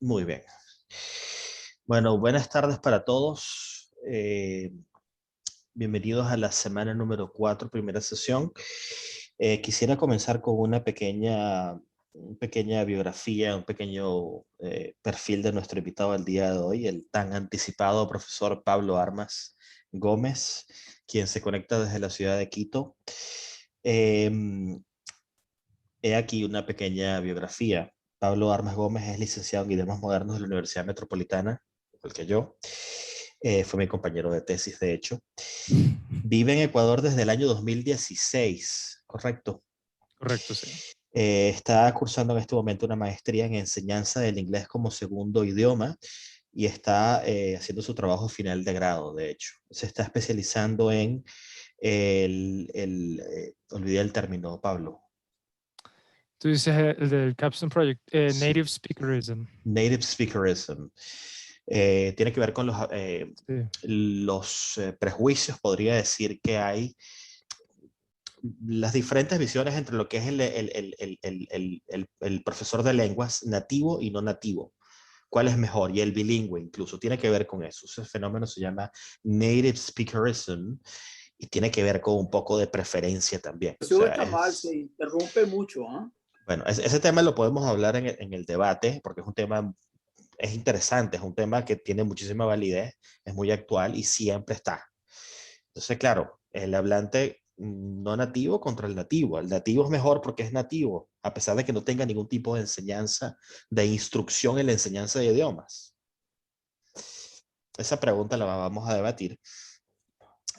Muy bien. Bueno, buenas tardes para todos. Bienvenidos a la semana número 4, primera sesión. Quisiera comenzar con una pequeña biografía, un pequeño perfil de nuestro invitado del día de hoy, el tan anticipado profesor Pablo Armas Gómez, quien se conecta desde la ciudad de Quito. He aquí una pequeña biografía. Pablo Armas Gómez es licenciado en idiomas modernos de la Universidad Metropolitana, igual que yo. Fue mi compañero de tesis, de hecho. Vive en Ecuador desde el año 2016, ¿correcto? Correcto, sí. Está cursando en este momento una maestría en enseñanza del inglés como segundo idioma y está haciendo su trabajo final de grado, de hecho. Se está especializando en olvidé el término, Pablo. Tú dices el del Capstone Project, Sí. Native Speakerism. Native Speakerism. Tiene que ver con los prejuicios, podría decir, que hay, las diferentes visiones entre lo que es el profesor de lenguas nativo y no nativo. ¿Cuál es mejor? Y el bilingüe incluso. Tiene que ver con eso. Ese fenómeno se llama Native Speakerism y tiene que ver con un poco de preferencia también. O sea, está mal, se interrumpe mucho. ¿Eh? Bueno, ese tema lo podemos hablar en el debate, porque es un tema, es interesante, es un tema que tiene muchísima validez, es muy actual y siempre está. Entonces, claro, el hablante no nativo contra el nativo. El nativo es mejor porque es nativo, a pesar de que no tenga ningún tipo de enseñanza, de instrucción en la enseñanza de idiomas. Esa pregunta la vamos a debatir.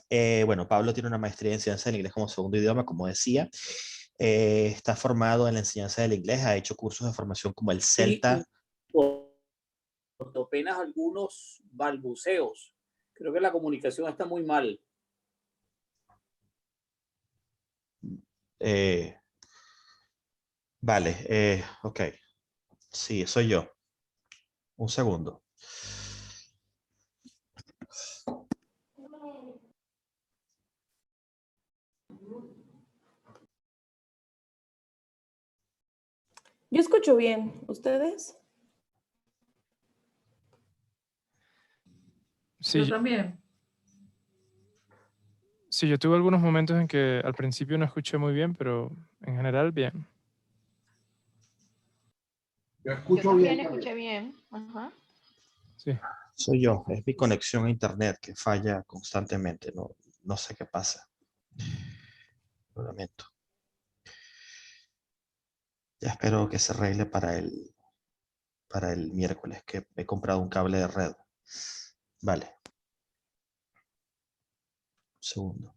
Bueno, Pablo tiene una maestría en enseñanza del inglés como segundo idioma, como decía. Está formado en la enseñanza del inglés, ha hecho cursos de formación como el CELTA. Apenas algunos balbuceos. Creo que la comunicación está muy mal. Vale, ok. Sí, soy yo. Un segundo. Yo escucho bien. ¿Ustedes? Sí, yo también. Sí, yo tuve algunos momentos en que al principio no escuché muy bien, pero en general bien. Yo también escuché bien. Ajá. Sí. Soy yo, es mi conexión a internet que falla constantemente, no sé qué pasa. Lo lamento. Ya espero que se arregle para el miércoles, que he comprado un cable de red. Vale. Un segundo.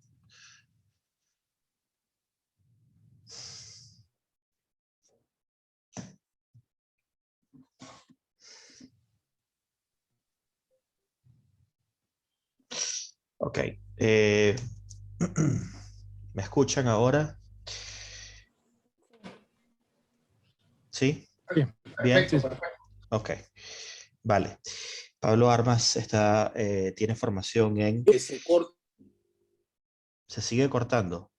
Ok. ¿Me escuchan ahora? ¿Sí? Sí. ¿Bien? Sí. Ok. Vale. Pablo Armas tiene formación en... ¿Se sigue cortando?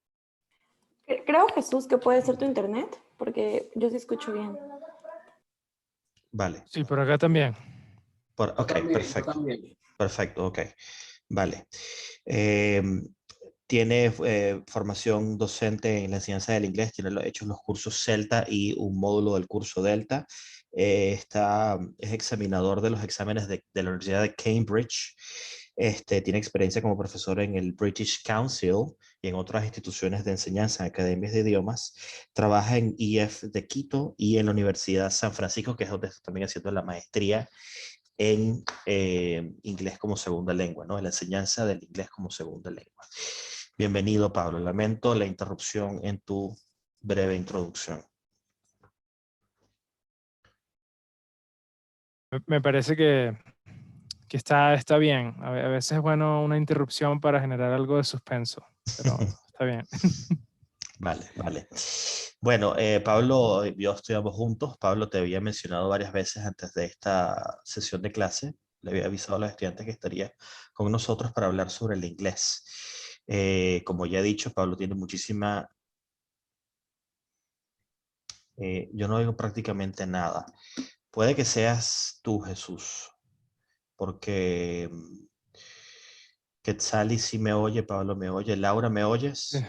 Creo, Jesús, que puede ser tu internet, porque yo sí escucho bien. Vale. Sí, por acá también. Ok, perfecto. Perfecto, ok. Vale. Tiene formación docente en la enseñanza del inglés, tiene hecho los cursos Celta y un módulo del curso Delta. Es examinador de los exámenes de la Universidad de Cambridge. Tiene experiencia como profesor en el British Council y en otras instituciones de enseñanza, academias de idiomas. Trabaja en EF de Quito y en la Universidad San Francisco, que es donde está también haciendo la maestría en inglés como segunda lengua, ¿no? En la enseñanza del inglés como segunda lengua. Bienvenido, Pablo. Lamento la interrupción en tu breve introducción. Me parece que está bien. A veces es bueno una interrupción para generar algo de suspenso, pero está bien. Vale, vale. Bueno, Pablo, yo estudiamos juntos. Pablo, te había mencionado varias veces antes de esta sesión de clase. Le había avisado a los estudiantes que estaría con nosotros para hablar sobre el inglés. Como ya he dicho, Pablo tiene muchísima... yo no oigo prácticamente nada. Puede que seas tú, Jesús, porque Quetzali sí me oye, Pablo me oye, Laura, ¿me oyes? Sí.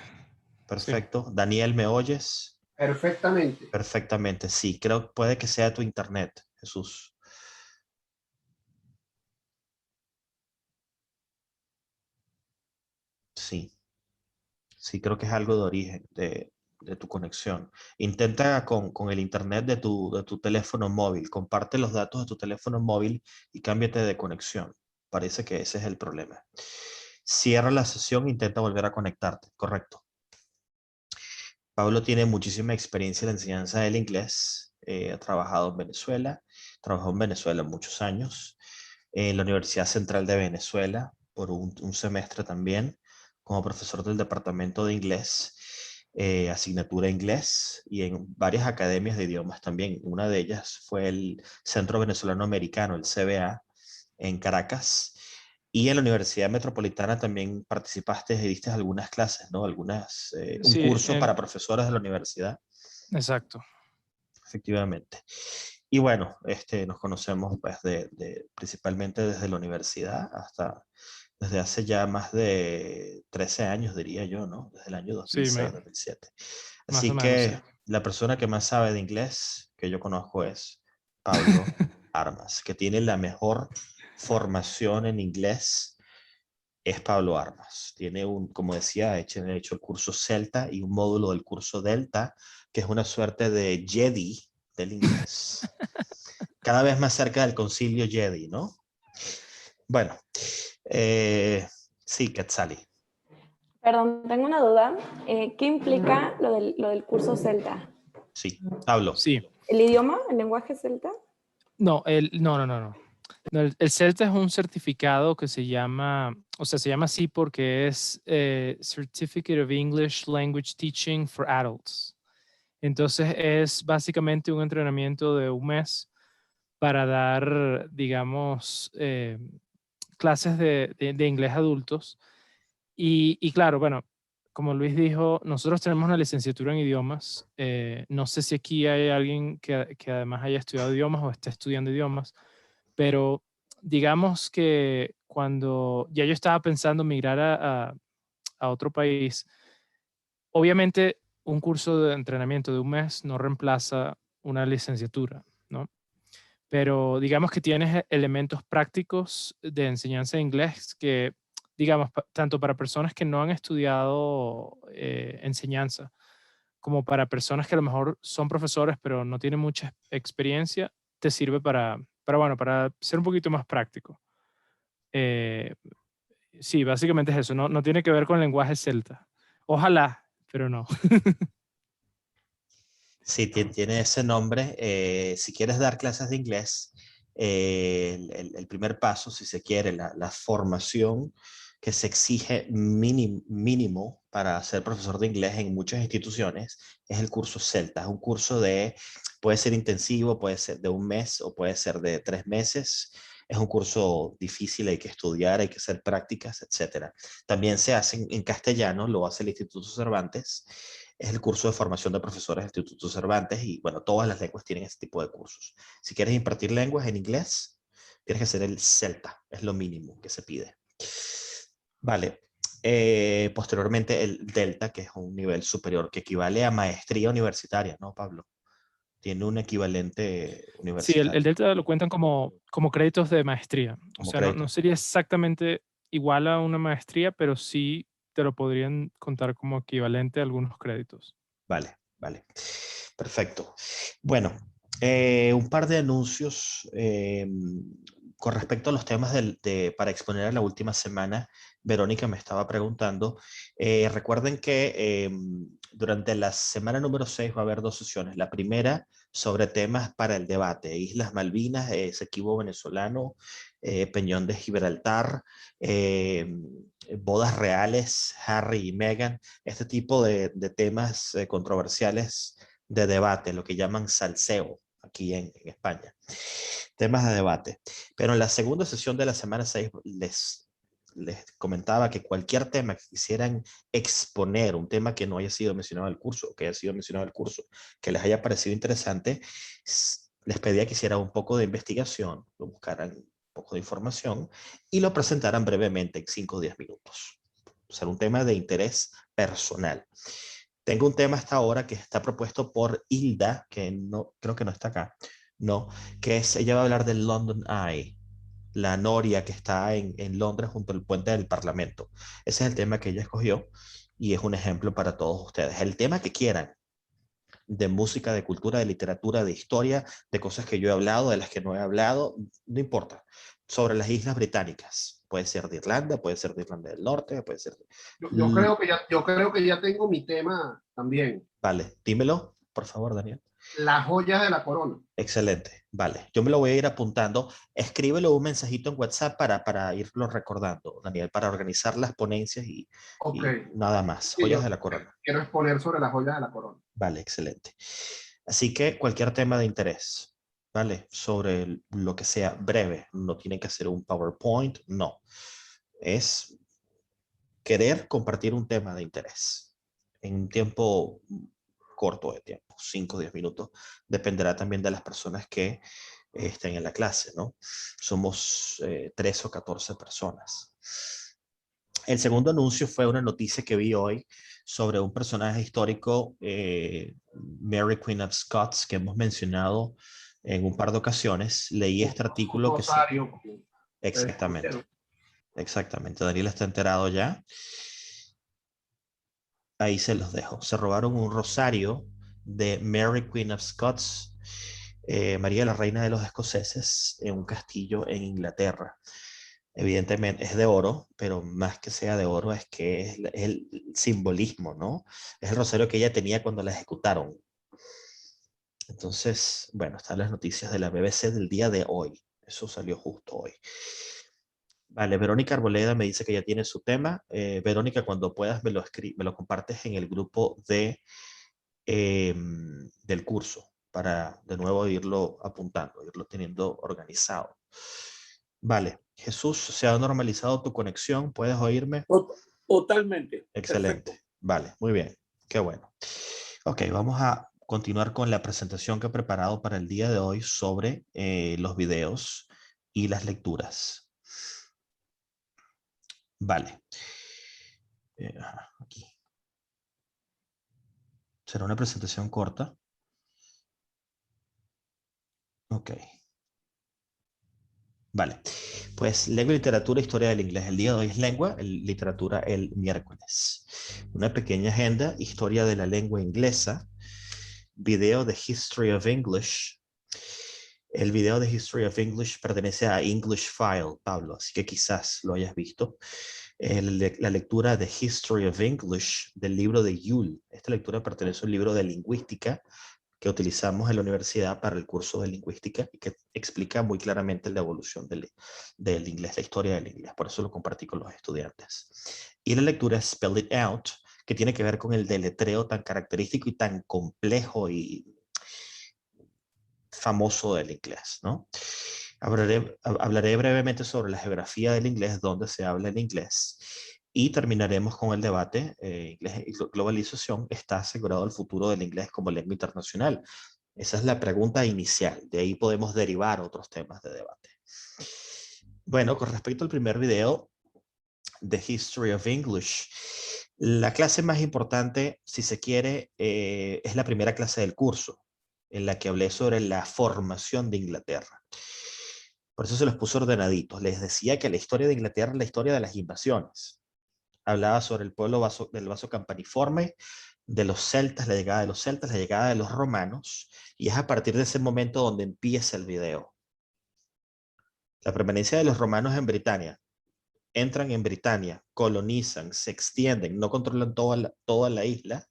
Perfecto. Daniel, ¿me oyes? Perfectamente. Perfectamente, sí. Creo que puede que sea tu internet, Jesús. Sí, sí, creo que es algo de origen de tu conexión. Intenta con el internet de tu teléfono móvil. Comparte los datos de tu teléfono móvil y cámbiate de conexión. Parece que ese es el problema. Cierra la sesión, intenta volver a conectarte. Correcto. Pablo tiene muchísima experiencia en la enseñanza del inglés. Ha trabajado en Venezuela, trabajó en Venezuela muchos años, en la Universidad Central de Venezuela por un semestre también, como profesor del departamento de inglés, asignatura inglés, y en varias academias de idiomas también. Una de ellas fue el Centro Venezolano Americano, el CBA, en Caracas. Y en la Universidad Metropolitana también participaste y diste algunas clases, ¿no? Un Sí, curso para profesores de la universidad, exacto. efectivamente. Y bueno, nos conocemos pues, principalmente desde la universidad hasta desde hace ya más de 13 años, diría yo, ¿no? Desde el año Sí, 2006-2007. más o Así menos, sí. que la persona que más sabe de inglés que yo conozco es Pablo Armas, que tiene la mejor formación en inglés. Es Pablo Armas. Tiene como decía, hecho el curso Celta y un módulo del curso Delta, que es una suerte de Jedi del inglés. Cada vez más cerca del concilio Jedi, ¿no? Bueno, sí, Quetzali. Perdón, tengo una duda. ¿Qué implica lo del curso celta? Sí, hablo. Sí. ¿El idioma, el lenguaje celta? No, no. No, el CELTA es un certificado que se llama, o sea, se llama así porque es Certificate of English Language Teaching for Adults. Entonces es básicamente un entrenamiento de un mes para dar, digamos, clases de inglés a adultos. Y claro, bueno, como Luis dijo, nosotros tenemos una licenciatura en idiomas. No sé si aquí hay alguien que además haya estudiado idiomas o esté estudiando idiomas, pero digamos que cuando ya yo estaba pensando migrar a otro país, obviamente un curso de entrenamiento de un mes no reemplaza una licenciatura, ¿no? Pero digamos que tienes elementos prácticos de enseñanza de inglés que, digamos, tanto para personas que no han estudiado enseñanza, como para personas que a lo mejor son profesores pero no tienen mucha experiencia, te sirve bueno, para ser un poquito más práctico. Eh, sí, básicamente es eso, no tiene que ver con lenguaje celta. Ojalá, pero no. Sí, tiene ese nombre. Si quieres dar clases de inglés, el primer paso, si se quiere, la formación que se exige mínimo para ser profesor de inglés en muchas instituciones es el curso Celta. Es un curso puede ser intensivo, puede ser de un mes o puede ser de 3 meses. Es un curso difícil, hay que estudiar, hay que hacer prácticas, etcétera. También se hace en castellano, lo hace el Instituto Cervantes. Es el curso de formación de profesores del Instituto Cervantes y bueno, todas las lenguas tienen ese tipo de cursos. Si quieres impartir lenguas en inglés, tienes que hacer el Celta, es lo mínimo que se pide. Vale. Posteriormente el Delta, que es un nivel superior, que equivale a maestría universitaria, ¿no, Pablo? Tiene un equivalente Sí, el universitario Delta lo cuentan como créditos de maestría. O como sea, no crédito. sería exactamente igual a una maestría, pero sí te lo podrían contar como equivalente a algunos créditos. Vale, vale. Perfecto. Bueno, un par de anuncios con respecto a los temas para exponer a la última semana. Verónica me estaba preguntando. Recuerden que durante la semana número 6 va a haber 2 sesiones. La primera sobre temas para el debate. Islas Malvinas, Esequibo venezolano, Peñón de Gibraltar, bodas reales, Harry y Meghan, este tipo de temas controversiales de debate, lo que llaman salseo aquí en España. Temas de debate. Pero en la segunda sesión de la semana 6 les comentaba que cualquier tema que quisieran exponer, un tema que no haya sido mencionado en el curso, que haya sido mencionado en el curso, que les haya parecido interesante, les pedía que hicieran un poco de investigación, lo buscaran un poco de información y lo presentaran brevemente en 5 o 10 minutos. O sea, un tema de interés personal. Tengo un tema hasta ahora que está propuesto por Hilda, que no, creo que no está acá, no, que es, ella va a hablar del London Eye, la noria que está en Londres junto al puente del Parlamento. Ese es el tema que ella escogió y es un ejemplo para todos ustedes. El tema que quieran, de música, de cultura, de literatura, de historia, de cosas que yo he hablado, de las que no he hablado, no importa. Sobre las Islas Británicas. Puede ser de Irlanda, puede ser de Irlanda del Norte, puede ser... Yo creo que ya tengo mi tema también. Vale, dímelo, por favor, Daniel. Las joyas de la corona. Excelente, vale. Yo me lo voy a ir apuntando. Escríbelo un mensajito en WhatsApp para irlo recordando, Daniel, para organizar las ponencias y nada más. Sí, joyas de la corona. Quiero exponer sobre las joyas de la corona. Vale, excelente. Así que cualquier tema de interés, ¿vale? Sobre lo que sea breve. No tienen que hacer un PowerPoint, no. Es querer compartir un tema de interés en un tiempo corto de tiempo, 5 o 10 minutos. Dependerá también de las personas que estén en la clase, ¿no? Somos 13 o 14 personas. El segundo anuncio fue una noticia que vi hoy sobre un personaje histórico, Mary Queen of Scots, que hemos mencionado en un par de ocasiones. Leí este artículo que... Exactamente. Exactamente. Daniel está enterado ya. Ahí se los dejo. Se robaron un rosario de Mary Queen of Scots, María la Reina de los Escoceses, en un castillo en Inglaterra. Evidentemente es de oro, pero más que sea de oro es que es el simbolismo, ¿no? Es el rosario que ella tenía cuando la ejecutaron. Entonces, bueno, están las noticias de la BBC del día de hoy. Eso salió justo hoy. Vale, Verónica Arboleda me dice que ya tiene su tema. Verónica, cuando puedas me lo compartes en el grupo del curso para de nuevo irlo apuntando, irlo teniendo organizado. Vale, Jesús, ¿se ha normalizado tu conexión? ¿Puedes oírme? Totalmente. Excelente. Perfecto. Vale, muy bien. Qué bueno. Ok, vamos a continuar con la presentación que he preparado para el día de hoy sobre los videos y las lecturas. Vale. Aquí. Será una presentación corta. Ok. Vale. Pues lengua, literatura, historia del inglés. El día de hoy es lengua, literatura el miércoles. Una pequeña agenda, historia de la lengua inglesa, video de History of English. El video de History of English pertenece a English File, Pablo, así que quizás lo hayas visto. La lectura de History of English del libro de Yule. Esta lectura pertenece a un libro de lingüística que utilizamos en la universidad para el curso de lingüística y que explica muy claramente la evolución del inglés, la historia del inglés. Por eso lo compartí con los estudiantes. Y la lectura Spell It Out, que tiene que ver con el deletreo tan característico y tan complejo y famoso del inglés, ¿no? Hablaré brevemente sobre la geografía del inglés, dónde se habla el inglés, y terminaremos con el debate. Inglés y globalización, ¿está asegurado el futuro del inglés como lengua internacional? Esa es la pregunta inicial. De ahí podemos derivar otros temas de debate. Bueno, con respecto al primer video de History of English, la clase más importante, si se quiere, es la primera clase del curso, en la que hablé sobre la formación de Inglaterra. Por eso se los puse ordenaditos. Les decía que la historia de Inglaterra es la historia de las invasiones. Hablaba sobre el pueblo del vaso campaniforme, de los celtas, la llegada de los celtas, la llegada de los romanos, y es a partir de ese momento donde empieza el video. La permanencia de los romanos en Britania. Entran en Britania, colonizan, se extienden, no controlan toda la isla,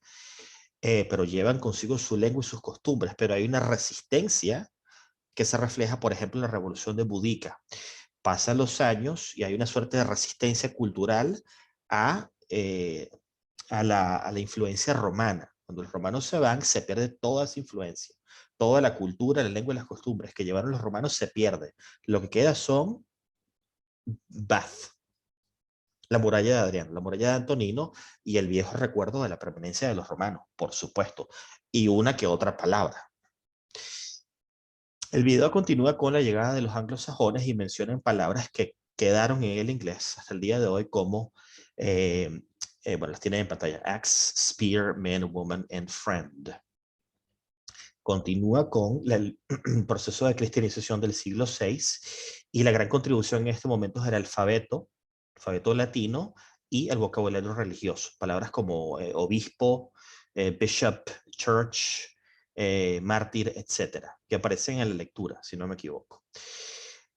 pero llevan consigo su lengua y sus costumbres, pero hay una resistencia que se refleja, por ejemplo, en la Revolución de Boudica. Pasan los años y hay una suerte de resistencia cultural a la influencia romana. Cuando los romanos se van, se pierde toda esa influencia. Toda la cultura, la lengua y las costumbres que llevaron los romanos se pierde. Lo que queda son Bath, la muralla de Adriano, la muralla de Antonino y el viejo recuerdo de la permanencia de los romanos, por supuesto, y una que otra palabra. El video continúa con la llegada de los anglosajones y mencionan palabras que quedaron en el inglés hasta el día de hoy como, bueno, las tienen en pantalla, axe, spear, man, woman, and friend. Continúa con el proceso de cristianización del siglo VI y la gran contribución en este momento es el alfabeto latino y el vocabulario religioso. Palabras como obispo, bishop, church, mártir, etcétera, que aparecen en la lectura, si no me equivoco.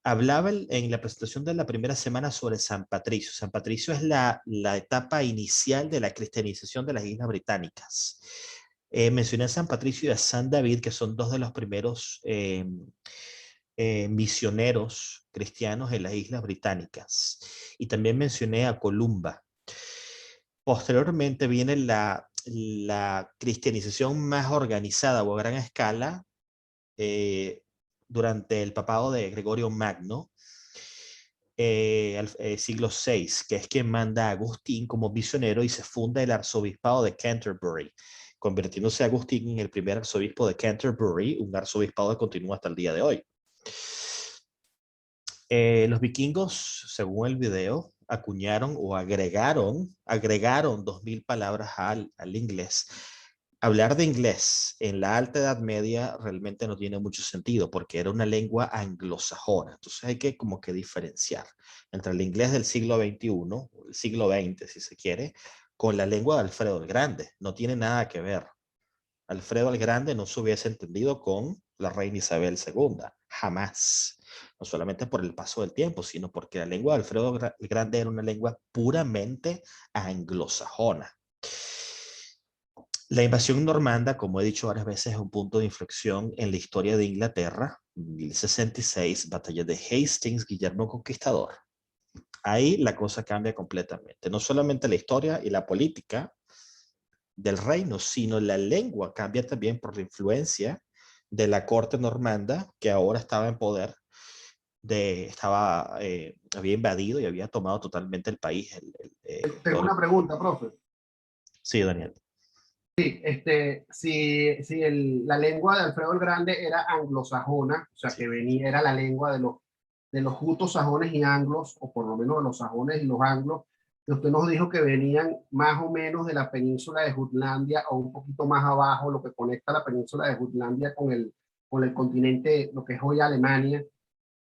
Hablaba en la presentación de la primera semana sobre San Patricio. San Patricio es la etapa inicial de la cristianización de las Islas Británicas. Mencioné a San Patricio y a San David, que son dos de los primeros misioneros cristianos en las Islas Británicas. Y también mencioné a Columba. Posteriormente viene la cristianización más organizada o a gran escala durante el papado de Gregorio Magno, siglo VI, que es quien manda a Agustín como misionero y se funda el arzobispado de Canterbury, convirtiéndose Agustín en el primer arzobispo de Canterbury, un arzobispado que continúa hasta el día de hoy. Los vikingos, según el video, acuñaron o agregaron 2000 palabras al inglés. Hablar de inglés en la Alta Edad Media realmente no tiene mucho sentido porque era una lengua anglosajona. Entonces hay que como que diferenciar entre el inglés del siglo XXI, el siglo XX si se quiere, con la lengua de Alfredo el Grande. No tiene nada que ver. Alfredo el Grande no se hubiese entendido con la reina Isabel II, jamás. No solamente por el paso del tiempo, sino porque la lengua de Alfredo el Grande era una lengua puramente anglosajona. La invasión normanda, como he dicho varias veces, es un punto de inflexión en la historia de Inglaterra. 1066, batalla de Hastings, Guillermo Conquistador. Ahí la cosa cambia completamente. No solamente la historia y la política del reino, sino la lengua cambia también por la influencia de la corte normanda, que ahora estaba en poder, había invadido y había tomado totalmente el país. Tengo una pregunta, profe. Sí, Daniel. La lengua de Alfredo el Grande era anglosajona, o sea, Sí. que era la lengua de los jutos sajones y anglos, o por lo menos de los sajones y los anglos, que usted nos dijo que venían más o menos de la península de Jutlandia o un poquito más abajo, lo que conecta la península de Jutlandia con el continente, lo que es hoy Alemania,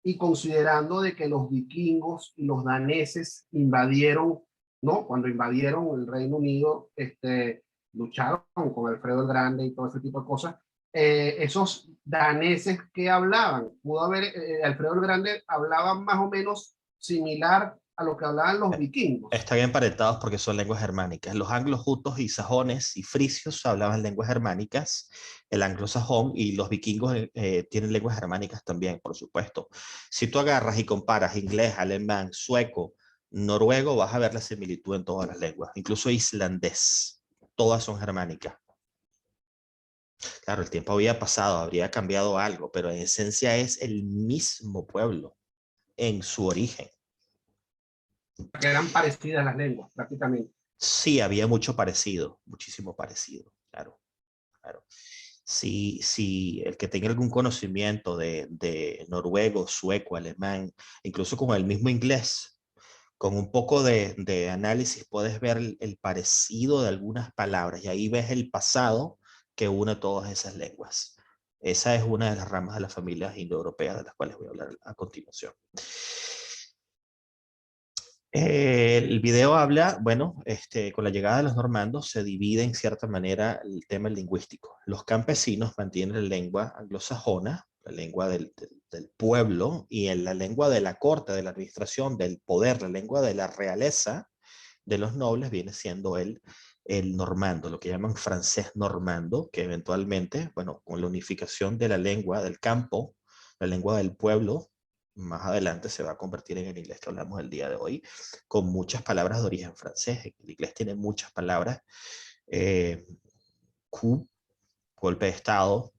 y considerando de que los vikingos y los daneses invadieron, ¿no? Cuando invadieron el Reino Unido, lucharon con Alfredo el Grande y todo ese tipo de cosas. Esos daneses que hablaban, Alfredo el Grande hablaba más o menos similar a lo que hablaban los vikingos. Están emparentados porque son lenguas germánicas. Los anglo-jutos y sajones y frisios hablaban lenguas germánicas, el anglosajón, y los vikingos tienen lenguas germánicas también, por supuesto. Si tú agarras y comparas inglés, alemán, sueco, noruego, vas a ver la similitud en todas las lenguas, incluso islandés. Todas son germánicas. Claro, el tiempo había pasado, habría cambiado algo, pero en esencia es el mismo pueblo en su origen. Que eran parecidas las lenguas, prácticamente. Sí, había mucho parecido, muchísimo parecido, claro, claro. Si el que tenga algún conocimiento de noruego, sueco, alemán, incluso con el mismo inglés, con un poco de análisis puedes ver el parecido de algunas palabras y ahí ves el pasado que une todas esas lenguas. Esa es una de las ramas de las familias indoeuropeas de las cuales voy a hablar a continuación. El video habla, bueno, con la llegada de los normandos se divide en cierta manera el tema lingüístico. Los campesinos mantienen la lengua anglosajona, la lengua del pueblo, y en la lengua de la corte, de la administración, del poder, la lengua de la realeza de los nobles viene siendo el normando, lo que llaman francés normando, que eventualmente, bueno, con la unificación de la lengua del campo, la lengua del pueblo, más adelante se va a convertir en el inglés que hablamos el día de hoy, con muchas palabras de origen francés. El inglés tiene muchas palabras. Coup, golpe de estado,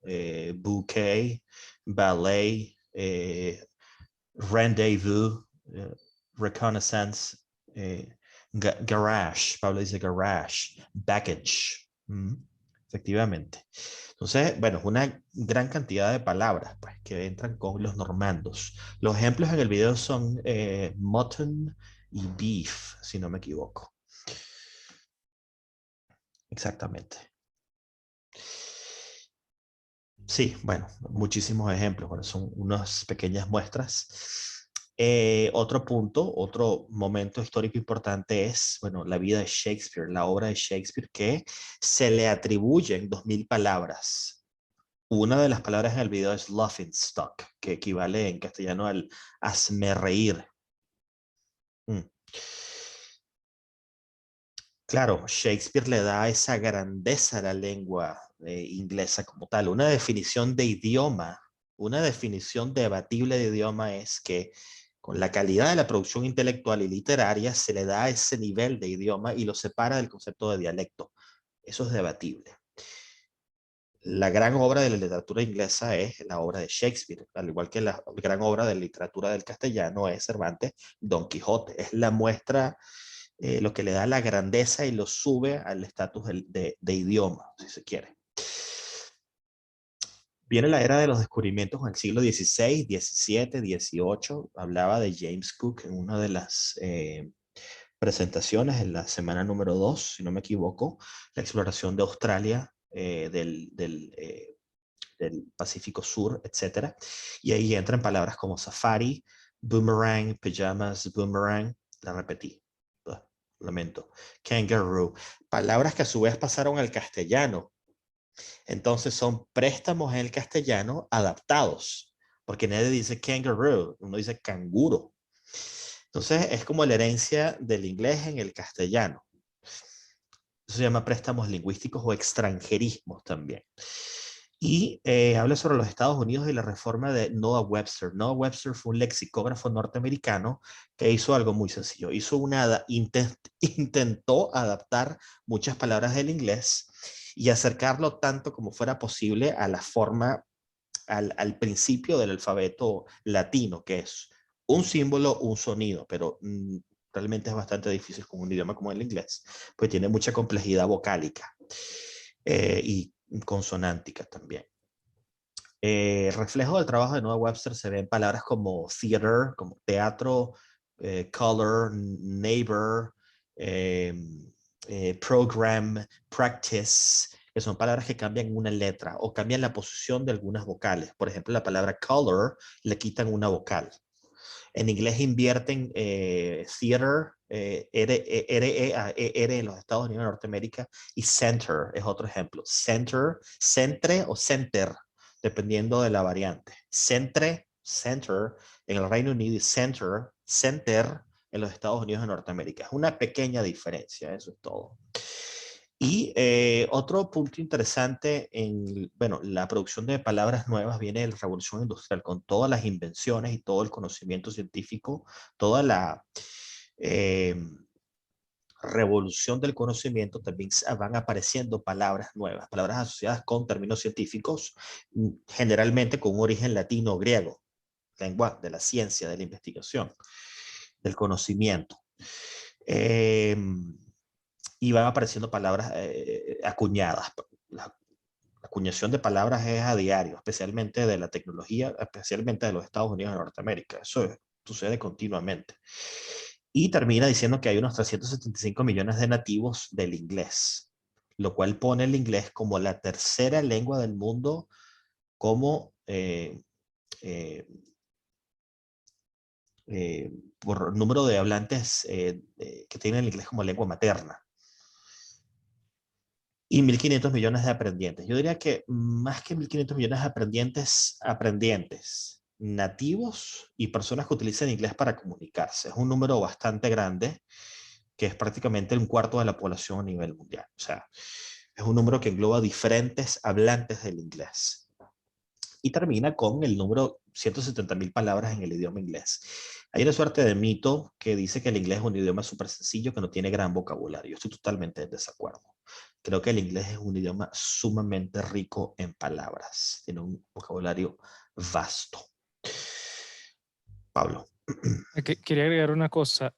bouquet, ballet, rendezvous, reconnaissance, garage, Pablo dice garage, baggage, efectivamente. Entonces, bueno, es una gran cantidad de palabras pues, que entran con los normandos. Los ejemplos en el video son mutton y beef, si no me equivoco. Exactamente. Sí, bueno, muchísimos ejemplos. Bueno, son unas pequeñas muestras. Otro punto, otro momento histórico importante es, bueno, la vida de Shakespeare, la obra de Shakespeare, que se le atribuyen 2000 palabras. Una de las palabras en el video es laughingstock, que equivale en castellano al hazme reír. Claro, Shakespeare le da esa grandeza a la lengua inglesa como tal. Una definición de idioma, una definición debatible de idioma es que con la calidad de la producción intelectual y literaria se le da ese nivel de idioma y lo separa del concepto de dialecto. Eso es debatible. La gran obra de la literatura inglesa es la obra de Shakespeare, al igual que la gran obra de la literatura del castellano es Cervantes, Don Quijote. Es la muestra, lo que le da la grandeza y lo sube al estatus de idioma, si se quiere. Viene la era de los descubrimientos en el siglo XVI, XVII, XVIII. Hablaba de James Cook en una de las presentaciones en la semana número 2, si no me equivoco, la exploración de Australia, del Pacífico Sur, etc. Y ahí entran palabras como safari, boomerang, pajamas, boomerang, la repetí, lamento, kangaroo, palabras que a su vez pasaron al castellano. Entonces son préstamos en el castellano adaptados, porque nadie dice kangaroo, uno dice canguro. Entonces es como la herencia del inglés en el castellano. Eso se llama préstamos lingüísticos o extranjerismos también. Y habla sobre los Estados Unidos y la reforma de Noah Webster. Noah Webster fue un lexicógrafo norteamericano que hizo algo muy sencillo. Intentó adaptar muchas palabras del inglés y acercarlo tanto como fuera posible a la forma, al principio del alfabeto latino, que es un símbolo, un sonido, pero realmente es bastante difícil con un idioma como el inglés, pues tiene mucha complejidad vocálica y consonántica también. Reflejo del trabajo de Noah Webster se ve en palabras como theater, como teatro, color, neighbor, program, practice, que son palabras que cambian una letra o cambian la posición de algunas vocales. Por ejemplo, la palabra color le quitan una vocal. En inglés invierten theater, R en los Estados Unidos de Norteamérica, y center es otro ejemplo. Center, centre o center, dependiendo de la variante. Centre, center en el Reino Unido y center, center en los Estados Unidos de Norteamérica. Es una pequeña diferencia, eso es todo. Y otro punto interesante en, bueno, la producción de palabras nuevas viene de la revolución industrial, con todas las invenciones y todo el conocimiento científico, toda la revolución del conocimiento, también van apareciendo palabras nuevas, palabras asociadas con términos científicos, generalmente con un origen latino o griego, lengua de la ciencia, de la investigación, del conocimiento. Y van apareciendo palabras acuñadas. La acuñación de palabras es a diario, especialmente de la tecnología, especialmente de los Estados Unidos de Norteamérica. Eso sucede continuamente. Y termina diciendo que hay unos 375 millones de nativos del inglés, lo cual pone el inglés como la tercera lengua del mundo como por número de hablantes que tienen el inglés como lengua materna. Y 1.500 millones de aprendientes. Yo diría que más que 1.500 millones de aprendientes nativos y personas que utilizan inglés para comunicarse. Es un número bastante grande, que es prácticamente un cuarto de la población a nivel mundial. O sea, es un número que engloba diferentes hablantes del inglés. Y termina con el número 170.000 palabras en el idioma inglés. Hay una suerte de mito que dice que el inglés es un idioma súper sencillo, que no tiene gran vocabulario. Yo estoy totalmente en desacuerdo. Creo que el inglés es un idioma sumamente rico en palabras. Tiene un vocabulario vasto. Pablo. Quería agregar una cosa.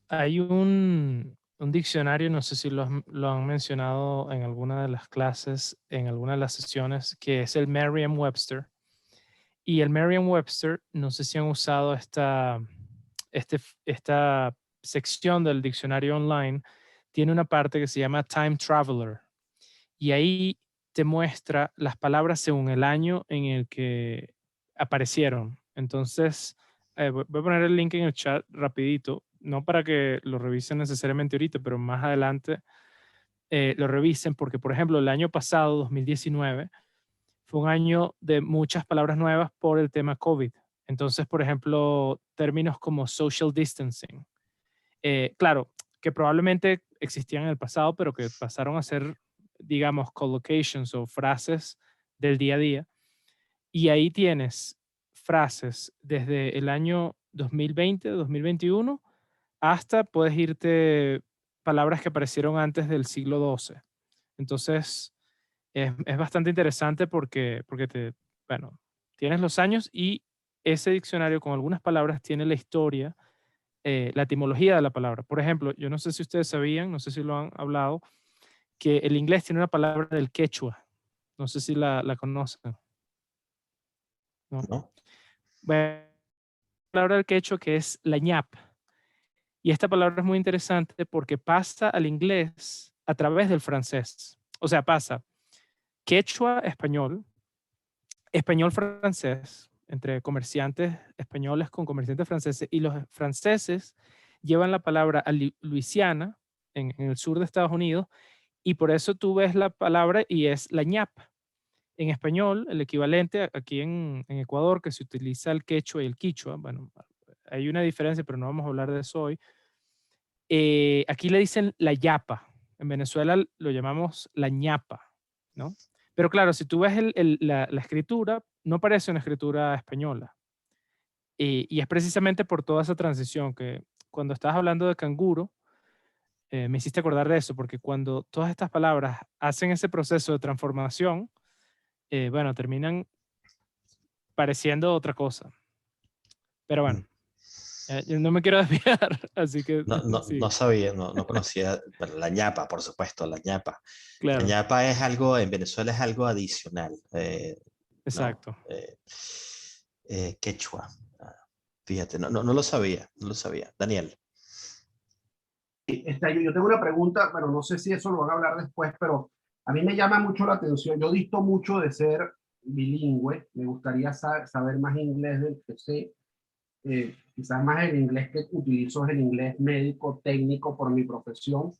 Hay un un diccionario, no sé si lo han mencionado en alguna de las clases, en alguna de las sesiones, que es el Merriam-Webster. Y el Merriam-Webster, no sé si han usado esta sección del diccionario online, tiene una parte que se llama Time Traveler. Y ahí te muestra las palabras según el año en el que aparecieron. Entonces, voy a poner el link en el chat rapidito, no para que lo revisen necesariamente ahorita, pero más adelante lo revisen, porque por ejemplo el año pasado, 2019, fue un año de muchas palabras nuevas por el tema COVID. Entonces, por ejemplo, términos como social distancing, claro, que probablemente existían en el pasado, pero que pasaron a ser, digamos, collocations o frases del día a día. Y ahí tienes frases desde el año 2020, 2021, hasta puedes irte palabras que aparecieron antes del siglo XII. Entonces, es bastante interesante porque bueno, tienes los años y ese diccionario con algunas palabras tiene la historia, la etimología de la palabra. Por ejemplo, yo no sé si ustedes sabían, no sé si lo han hablado, que el inglés tiene una palabra del quechua. No sé si la conocen. ¿No? ¿No? Bueno, la palabra del quechua que es la ñap. Y esta palabra es muy interesante porque pasa al inglés a través del francés. O sea, pasa quechua español, español francés, entre comerciantes españoles con comerciantes franceses, y los franceses llevan la palabra a Luisiana, en el sur de Estados Unidos, y por eso tú ves la palabra y es la ñap. En español, el equivalente aquí en Ecuador, que se utiliza el quechua y el quichua, bueno, hay una diferencia, pero no vamos a hablar de eso hoy. Aquí le dicen la yapa. En Venezuela lo llamamos la ñapa, ¿no? Pero claro, si tú ves la escritura, no parece una escritura española. Y es precisamente por toda esa transición que cuando estabas hablando de canguro, me hiciste acordar de eso, porque cuando todas estas palabras hacen ese proceso de transformación, bueno, terminan pareciendo otra cosa. Pero bueno, yo no me quiero desviar, así que sí, No sabía, no conocía, bueno, la ñapa, por supuesto, la ñapa. La claro, ñapa es algo, en Venezuela es algo adicional, ¿no? exacto. Quechua. Fíjate, no lo sabía, no lo sabía. Daniel. Yo tengo una pregunta, pero no sé si eso lo van a hablar después, pero a mí me llama mucho la atención. Yo disto mucho de ser bilingüe, me gustaría saber más inglés del que sé. Quizás más el inglés que utilizo es el inglés médico, técnico por mi profesión.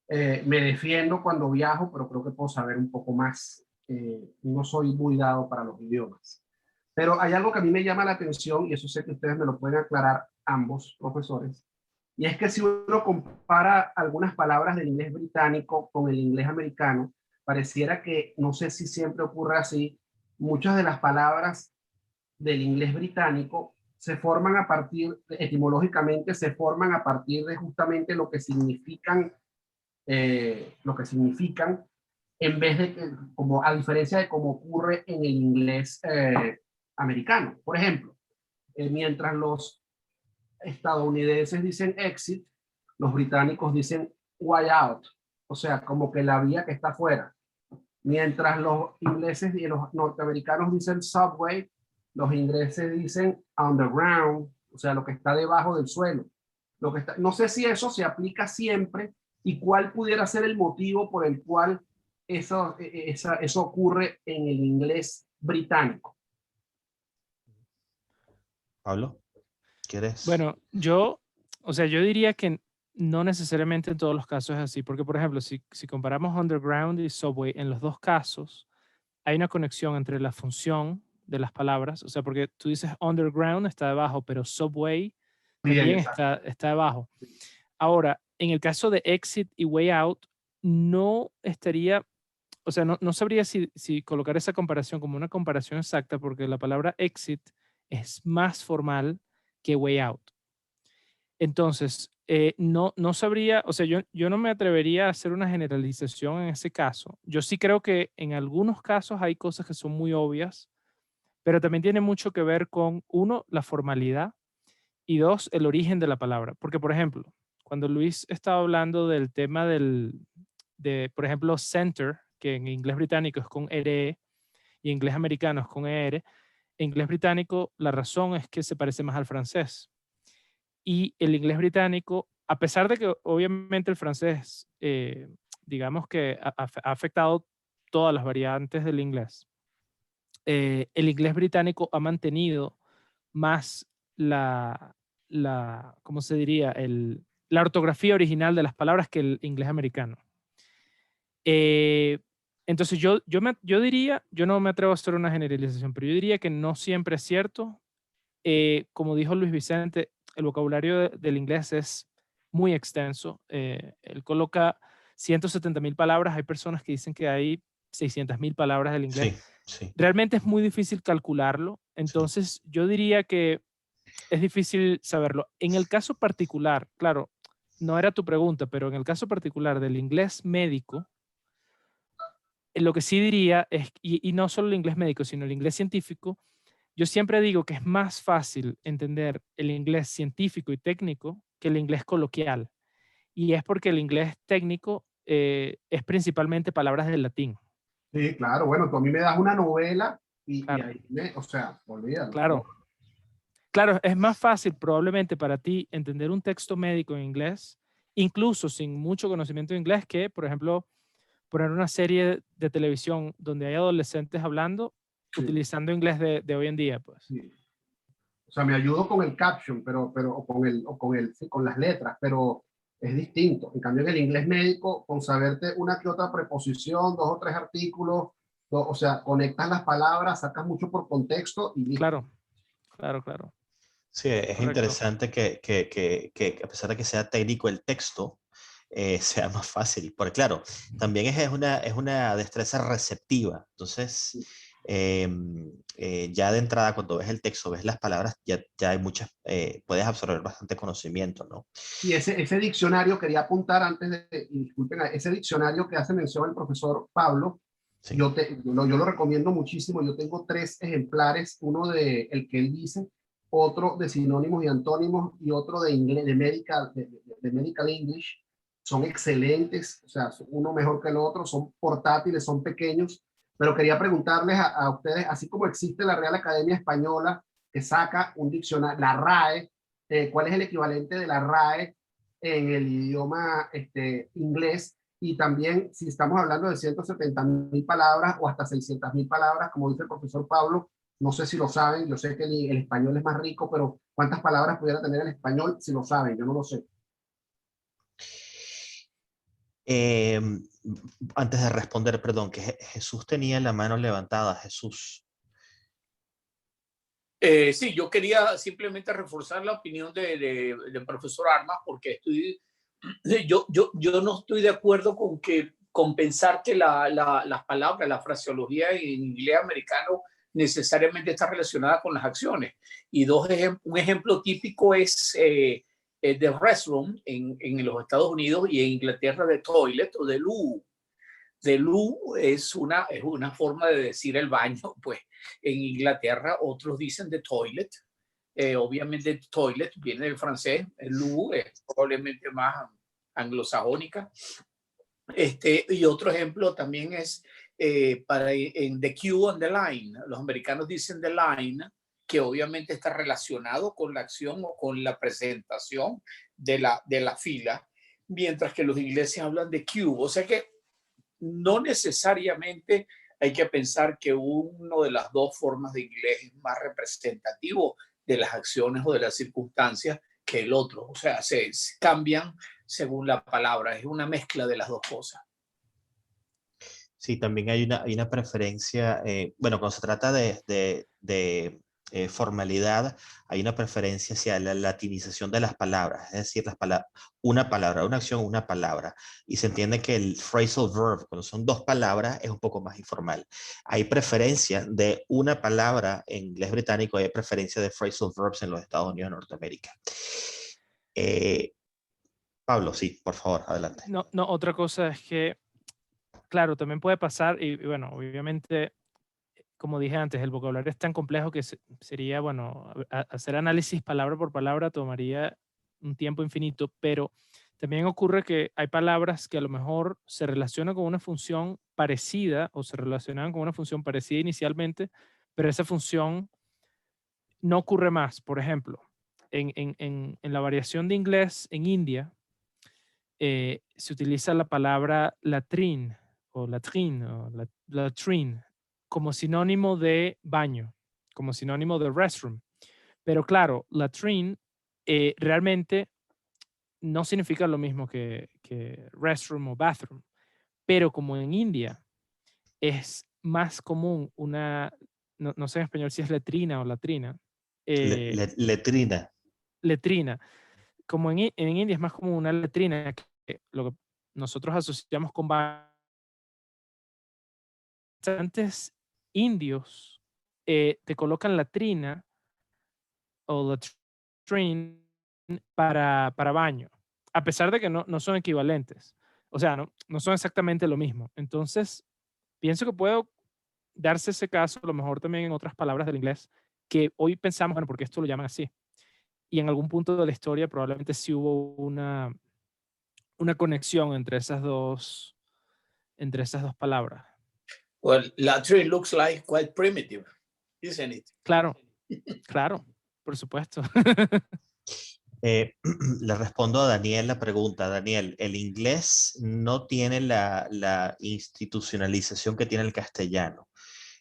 Me defiendo cuando viajo, pero creo que puedo saber un poco más. No soy muy dado para los idiomas. Pero hay algo que a mí me llama la atención, y eso sé que ustedes me lo pueden aclarar ambos profesores, y es que si uno compara algunas palabras del inglés británico con el inglés americano, pareciera que, no sé si siempre ocurre así, muchas de las palabras del inglés británico se forman a partir, etimológicamente, se forman a partir de justamente lo que significan, en vez de que, como a diferencia de cómo ocurre en el inglés americano. Por ejemplo, mientras los estadounidenses dicen exit, los británicos dicen way out, o sea, como que la vía que está afuera. Mientras los ingleses y los norteamericanos dicen subway, los ingleses dicen underground, o sea, lo que está debajo del suelo. No sé si eso se aplica siempre y cuál pudiera ser el motivo por el cual eso ocurre en el inglés británico. Pablo, ¿quieres? Bueno, yo diría que no necesariamente en todos los casos es así, porque por ejemplo, si comparamos underground y subway, en los dos casos hay una conexión entre la función de las palabras, o sea, porque tú dices underground está debajo, pero subway también está debajo. Ahora, en el caso de exit y way out, no estaría, o sea, no sabría si colocar esa comparación como una comparación exacta, porque la palabra exit es más formal que way out. Entonces, no sabría, o sea, yo no me atrevería a hacer una generalización en ese caso. Yo sí creo que en algunos casos hay cosas que son muy obvias, pero también tiene mucho que ver con, uno, la formalidad y dos, el origen de la palabra. Porque, por ejemplo, cuando Luis estaba hablando del tema por ejemplo, center, que en inglés británico es con RE y en inglés americano es con ER, en inglés británico la razón es que se parece más al francés. Y el inglés británico, a pesar de que obviamente el francés, digamos que ha afectado todas las variantes del inglés, el inglés británico ha mantenido más ¿cómo se diría? La ortografía original de las palabras que el inglés americano. Entonces yo diría, yo no me atrevo a hacer una generalización, pero yo diría que no siempre es cierto. Como dijo Luis Vicente, el vocabulario del inglés es muy extenso. Él coloca 170.000 palabras. Hay personas que dicen que hay 600.000 palabras del inglés. Sí, sí. Realmente es muy difícil calcularlo. Entonces, yo diría que es difícil saberlo. En el caso particular, claro, no era tu pregunta, pero en el caso particular del inglés médico, lo que sí diría es, y no solo el inglés médico, sino el inglés científico, yo siempre digo que es más fácil entender el inglés científico y técnico que el inglés coloquial. Y es porque el inglés técnico es principalmente palabras del latín. Sí, claro, bueno, tú a mí me das una novela y Claro. ahí o sea, olvídalo. Claro. Claro, es más fácil probablemente para ti entender un texto médico en inglés, incluso sin mucho conocimiento de inglés, que, por ejemplo, poner una serie de televisión donde hay adolescentes hablando, Sí. utilizando inglés de hoy en día, pues. Sí. O sea, me ayudo con el caption, con las letras, pero es distinto. En cambio, en el inglés médico, con saberte una que otra preposición, 2 o 3 artículos, o sea, conectas las palabras, sacas mucho por contexto y listo. Claro, claro, claro. Sí, es Correcto. interesante que a pesar de que sea técnico el texto, sea más fácil. Porque claro, también es una destreza receptiva. Entonces, ya de entrada, cuando ves el texto, ves las palabras, ya hay muchas, puedes absorber bastante conocimiento, ¿no? Y ese diccionario, quería apuntar antes y disculpen, ese diccionario que hace mención el profesor Pablo, Sí. yo lo recomiendo muchísimo. Yo tengo 3 ejemplares, uno de el que él dice, otro de sinónimos y antónimos y otro de inglés, de medical English. Son excelentes, o sea, uno mejor que el otro, son portátiles, son pequeños, pero quería preguntarles a ustedes, así como existe la Real Academia Española que saca un diccionario, la RAE, ¿cuál es el equivalente de la RAE en el idioma inglés? Y también, si estamos hablando de 170.000 palabras o hasta 600.000 palabras, como dice el profesor Pablo, no sé si lo saben, yo sé que el español es más rico, pero ¿cuántas palabras pudiera tener el español? Si lo saben, yo no lo sé. Eh, Antes de responder, perdón, que Jesús tenía la mano levantada. Jesús. Sí, yo quería simplemente reforzar la opinión del profesor Armas, porque yo no estoy de acuerdo con pensar que las palabras, la fraseología en inglés americano necesariamente está relacionada con las acciones. Y un ejemplo típico es de restroom en los Estados Unidos y en Inglaterra de toilet o de loo. De loo es una forma de decir el baño, pues en Inglaterra otros dicen de toilet. Obviamente toilet viene del francés, el loo es probablemente más anglosajónica. Y otro ejemplo también es en the queue and the line. Los americanos dicen the line, que obviamente está relacionado con la acción o con la presentación de la fila, mientras que los ingleses hablan de queue. O sea que no necesariamente hay que pensar que una de las dos formas de inglés es más representativo de las acciones o de las circunstancias que el otro. O sea, se cambian según la palabra. Es una mezcla de las dos cosas. Sí, también hay una preferencia, bueno, cuando se trata de formalidad, hay una preferencia hacia la latinización de las palabras, es decir, una palabra, una acción, una palabra. Y se entiende que el phrasal verb, cuando son 2 palabras, es un poco más informal. Hay preferencia de una palabra en inglés británico, hay preferencia de phrasal verbs en los Estados Unidos de Norteamérica. Pablo, sí, por favor, adelante. No, otra cosa es que, claro, también puede pasar, y bueno, obviamente, como dije antes, el vocabulario es tan complejo que sería, bueno, hacer análisis palabra por palabra tomaría un tiempo infinito, pero también ocurre que hay palabras que a lo mejor se relacionan con una función parecida o se relacionan con una función parecida inicialmente, pero esa función no ocurre más. Por ejemplo, en la variación de inglés en India, se utiliza la palabra latrine o latrine como sinónimo de baño, como sinónimo de restroom. Pero claro, latrine realmente no significa lo mismo que restroom o bathroom. Pero como en India es más común no sé en español si es letrina o latrina, Letrina. letrina. Como en India es más común una letrina que lo que nosotros asociamos con bastantes indios te colocan latrina o latrine para baño, a pesar de que no son equivalentes. O sea, no son exactamente lo mismo. Entonces, pienso que puede darse ese caso, a lo mejor también en otras palabras del inglés, que hoy pensamos, bueno, porque esto lo llaman así. Y en algún punto de la historia probablemente sí hubo una conexión entre esas dos palabras. Well, latrine looks like quite primitive, isn't it? Claro, claro, por supuesto. Le respondo a Daniel la pregunta. Daniel, el inglés no tiene la institucionalización que tiene el castellano.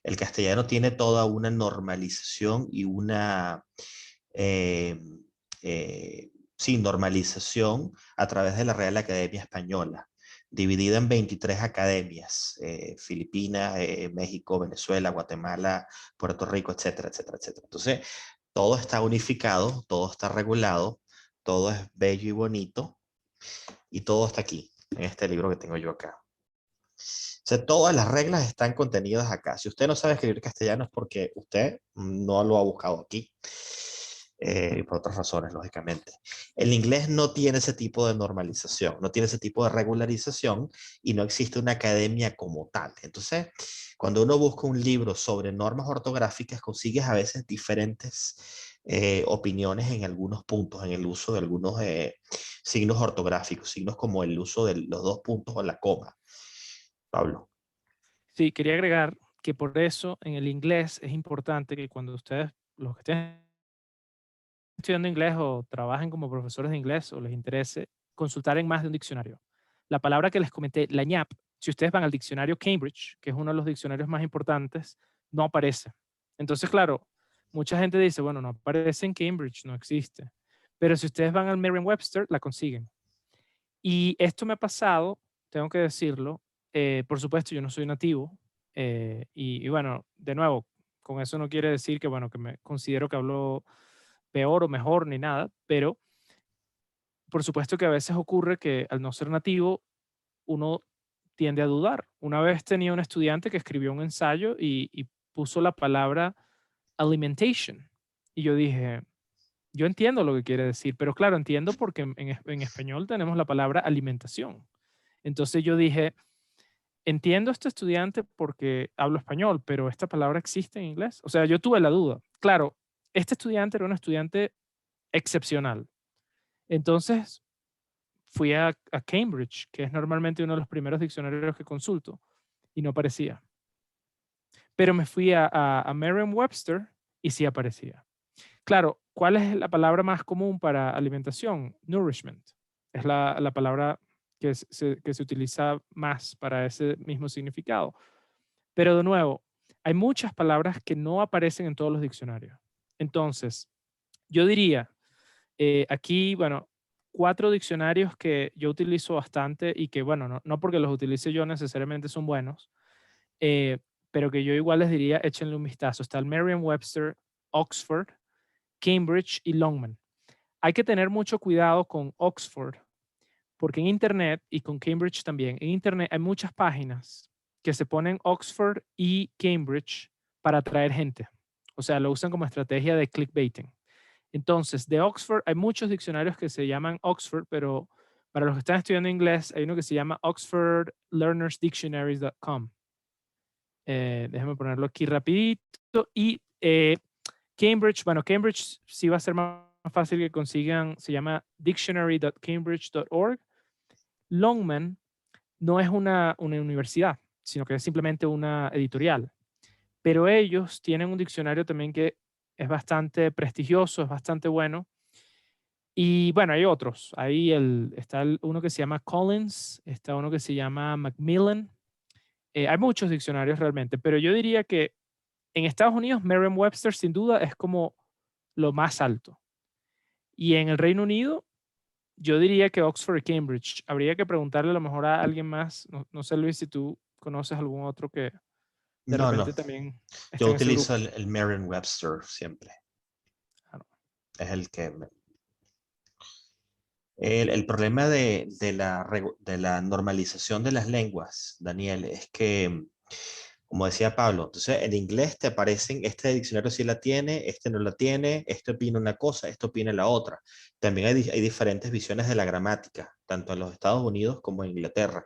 El castellano tiene toda una normalización y eh, sí, normalización a través de la Real Academia Española, dividida en 23 academias, Filipinas, México, Venezuela, Guatemala, Puerto Rico, etcétera, etcétera, etcétera. Entonces, todo está unificado, todo está regulado, todo es bello y bonito, y todo está aquí, en este libro que tengo yo acá. O sea, todas las reglas están contenidas acá. Si usted no sabe escribir castellano es porque usted no lo ha buscado aquí. Y por otras razones, lógicamente. El inglés no tiene ese tipo de normalización, no tiene ese tipo de regularización y no existe una academia como tal. Entonces, cuando uno busca un libro sobre normas ortográficas, consigues a veces diferentes opiniones en algunos puntos, en el uso de algunos signos ortográficos, signos como el uso de los dos puntos o la coma. Pablo. Sí, quería agregar que por eso en el inglés es importante que cuando ustedes, los que estén estudiando inglés o trabajen como profesores de inglés o les interese, consultar en más de un diccionario. La palabra que les comenté, la ñap, si ustedes van al diccionario Cambridge, que es uno de los diccionarios más importantes, no aparece. Entonces, claro, mucha gente dice, bueno, no aparece en Cambridge, no existe. Pero si ustedes van al Merriam-Webster, la consiguen. Y esto me ha pasado, tengo que decirlo, por supuesto, yo no soy nativo, y bueno, de nuevo, con eso no quiere decir que, bueno, que me considero que hablo peor o mejor ni nada, pero por supuesto que a veces ocurre que al no ser nativo, uno tiende a dudar. Una vez tenía un estudiante que escribió un ensayo y puso la palabra alimentation. Y yo dije, yo entiendo lo que quiere decir, pero claro, entiendo porque en español tenemos la palabra alimentación. Entonces yo dije, entiendo a este estudiante porque hablo español, pero esta palabra existe en inglés. O sea, yo tuve la duda. Claro, este estudiante era un estudiante excepcional. Entonces fui a Cambridge, que es normalmente uno de los primeros diccionarios que consulto, y no aparecía. Pero me fui a Merriam-Webster y sí aparecía. Claro, ¿cuál es la palabra más común para alimentación? Nourishment. Es la palabra que se utiliza más para ese mismo significado. Pero de nuevo, hay muchas palabras que no aparecen en todos los diccionarios. Entonces, yo diría, aquí, bueno, 4 diccionarios que yo utilizo bastante y que, bueno, no porque los utilice yo necesariamente son buenos, pero que yo igual les diría, échenle un vistazo. Está el Merriam-Webster, Oxford, Cambridge y Longman. Hay que tener mucho cuidado con Oxford, porque en Internet y con Cambridge también, en Internet hay muchas páginas que se ponen Oxford y Cambridge para atraer gente. O sea, lo usan como estrategia de clickbaiting. Entonces, de Oxford hay muchos diccionarios que se llaman Oxford, pero para los que están estudiando inglés hay uno que se llama oxfordlearnersdictionaries.com. Déjame ponerlo aquí rapidito. Y Cambridge, bueno, Cambridge sí va a ser más fácil que consigan se llama dictionary.cambridge.org. Longman no es una universidad, sino que es simplemente una editorial. Pero ellos tienen un diccionario también que es bastante prestigioso, es bastante bueno. Y bueno, hay otros. Ahí está uno que se llama Collins, está uno que se llama Macmillan. Hay muchos diccionarios realmente, pero yo diría que en Estados Unidos Merriam-Webster sin duda es como lo más alto. Y en el Reino Unido, yo diría que Oxford y Cambridge. Habría que preguntarle a lo mejor a alguien más. No, no sé, Luis, si tú conoces algún otro que de No, repente no. también esté Yo en ese utilizo grupo. el Merriam-Webster siempre. Claro. Es el que... El problema de la normalización de las lenguas, Daniel, es que, como decía Pablo, entonces en inglés te aparecen, este diccionario sí la tiene, este no la tiene, este opina una cosa, este opina la otra. También hay diferentes visiones de la gramática, tanto en los Estados Unidos como en Inglaterra,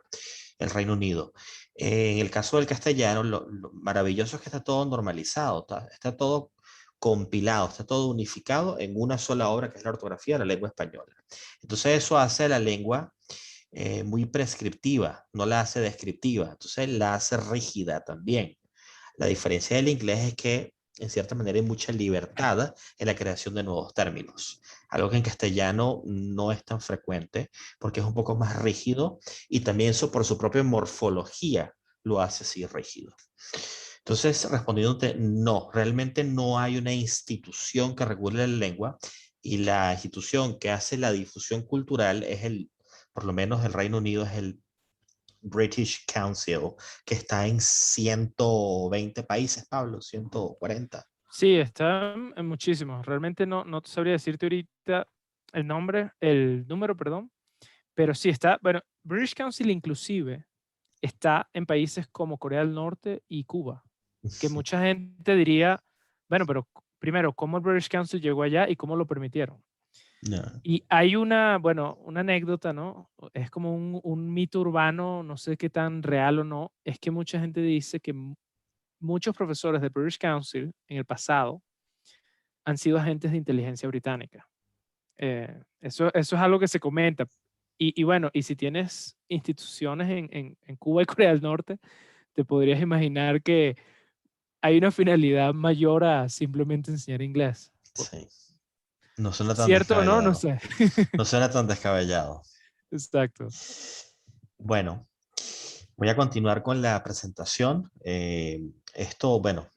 el Reino Unido. En el caso del castellano, lo maravilloso es que está todo normalizado, está todo compilado, está todo unificado en una sola obra que es la ortografía de la lengua española. Entonces eso hace la lengua muy prescriptiva, no la hace descriptiva, entonces la hace rígida también. La diferencia del inglés es que en cierta manera hay mucha libertad en la creación de nuevos términos, algo que en castellano no es tan frecuente porque es un poco más rígido y también eso por su propia morfología lo hace así rígido. Entonces, respondiéndote, no, realmente no hay una institución que regule la lengua y la institución que hace la difusión cultural es por lo menos el Reino Unido es el British Council, que está en 120 países, Pablo, 140. Sí, está en muchísimos. Realmente no sabría decirte ahorita el número, perdón, pero sí está, bueno, British Council inclusive está en países como Corea del Norte y Cuba, que mucha gente diría, bueno, pero primero, ¿cómo el British Council llegó allá y cómo lo permitieron? No. Y hay una anécdota, ¿no? Es como un mito urbano, no sé qué tan real o no, es que mucha gente dice que muchos profesores del British Council en el pasado han sido agentes de inteligencia británica. Eso es algo que se comenta. Y bueno, y si tienes instituciones en Cuba y Corea del Norte, te podrías imaginar que hay una finalidad mayor a simplemente enseñar inglés. Sí. No suena tan ¿Cierto o no? No descabellado. sé. No suena tan descabellado. Exacto. Bueno, voy a continuar con la presentación. Esto, bueno,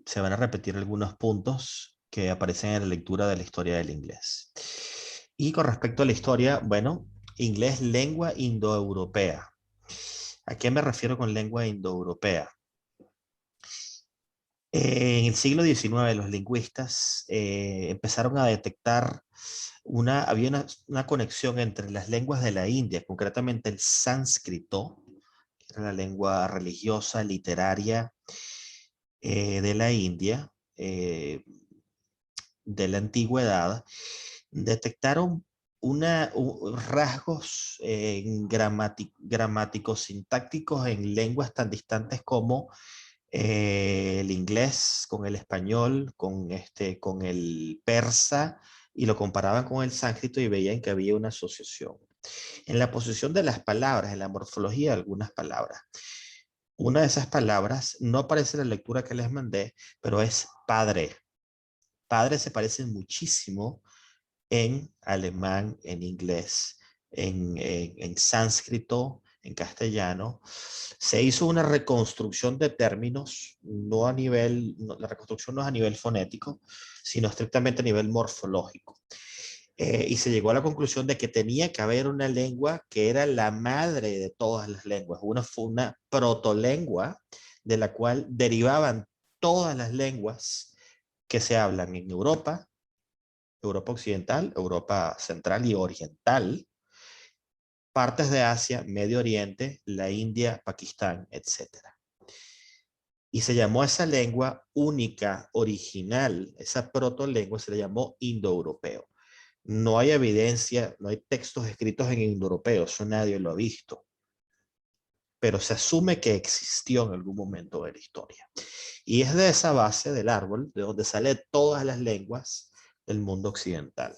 se van a repetir algunos puntos que aparecen en la lectura de la historia del inglés. Y con respecto a la historia, bueno, inglés, lengua indoeuropea. ¿A qué me refiero con lengua indoeuropea? En el siglo XIX los lingüistas empezaron a detectar había una conexión entre las lenguas de la India, concretamente el sánscrito, que era la lengua religiosa, literaria de la India, de la antigüedad, detectaron rasgos gramáticos, sintácticos en lenguas tan distantes como el inglés con el español, con el persa, y lo comparaban con el sánscrito y veían que había una asociación. En la posición de las palabras, en la morfología de algunas palabras. Una de esas palabras no aparece en la lectura que les mandé, pero es padre. Padre se parece muchísimo en alemán, en inglés, en sánscrito, en castellano. Se hizo una reconstrucción de términos, la reconstrucción no es a nivel fonético, sino estrictamente a nivel morfológico. Y se llegó a la conclusión de que tenía que haber una lengua que era la madre de todas las lenguas. Fue una protolengua de la cual derivaban todas las lenguas que se hablan en Europa, Europa Occidental, Europa Central y Oriental, partes de Asia, Medio Oriente, la India, Pakistán, etc. Y se llamó esa lengua única, original, esa protolengua se le llamó indoeuropeo. No hay evidencia, no hay textos escritos en indoeuropeo, eso nadie lo ha visto. Pero se asume que existió en algún momento de la historia. Y es de esa base del árbol, de donde salen todas las lenguas del mundo occidental.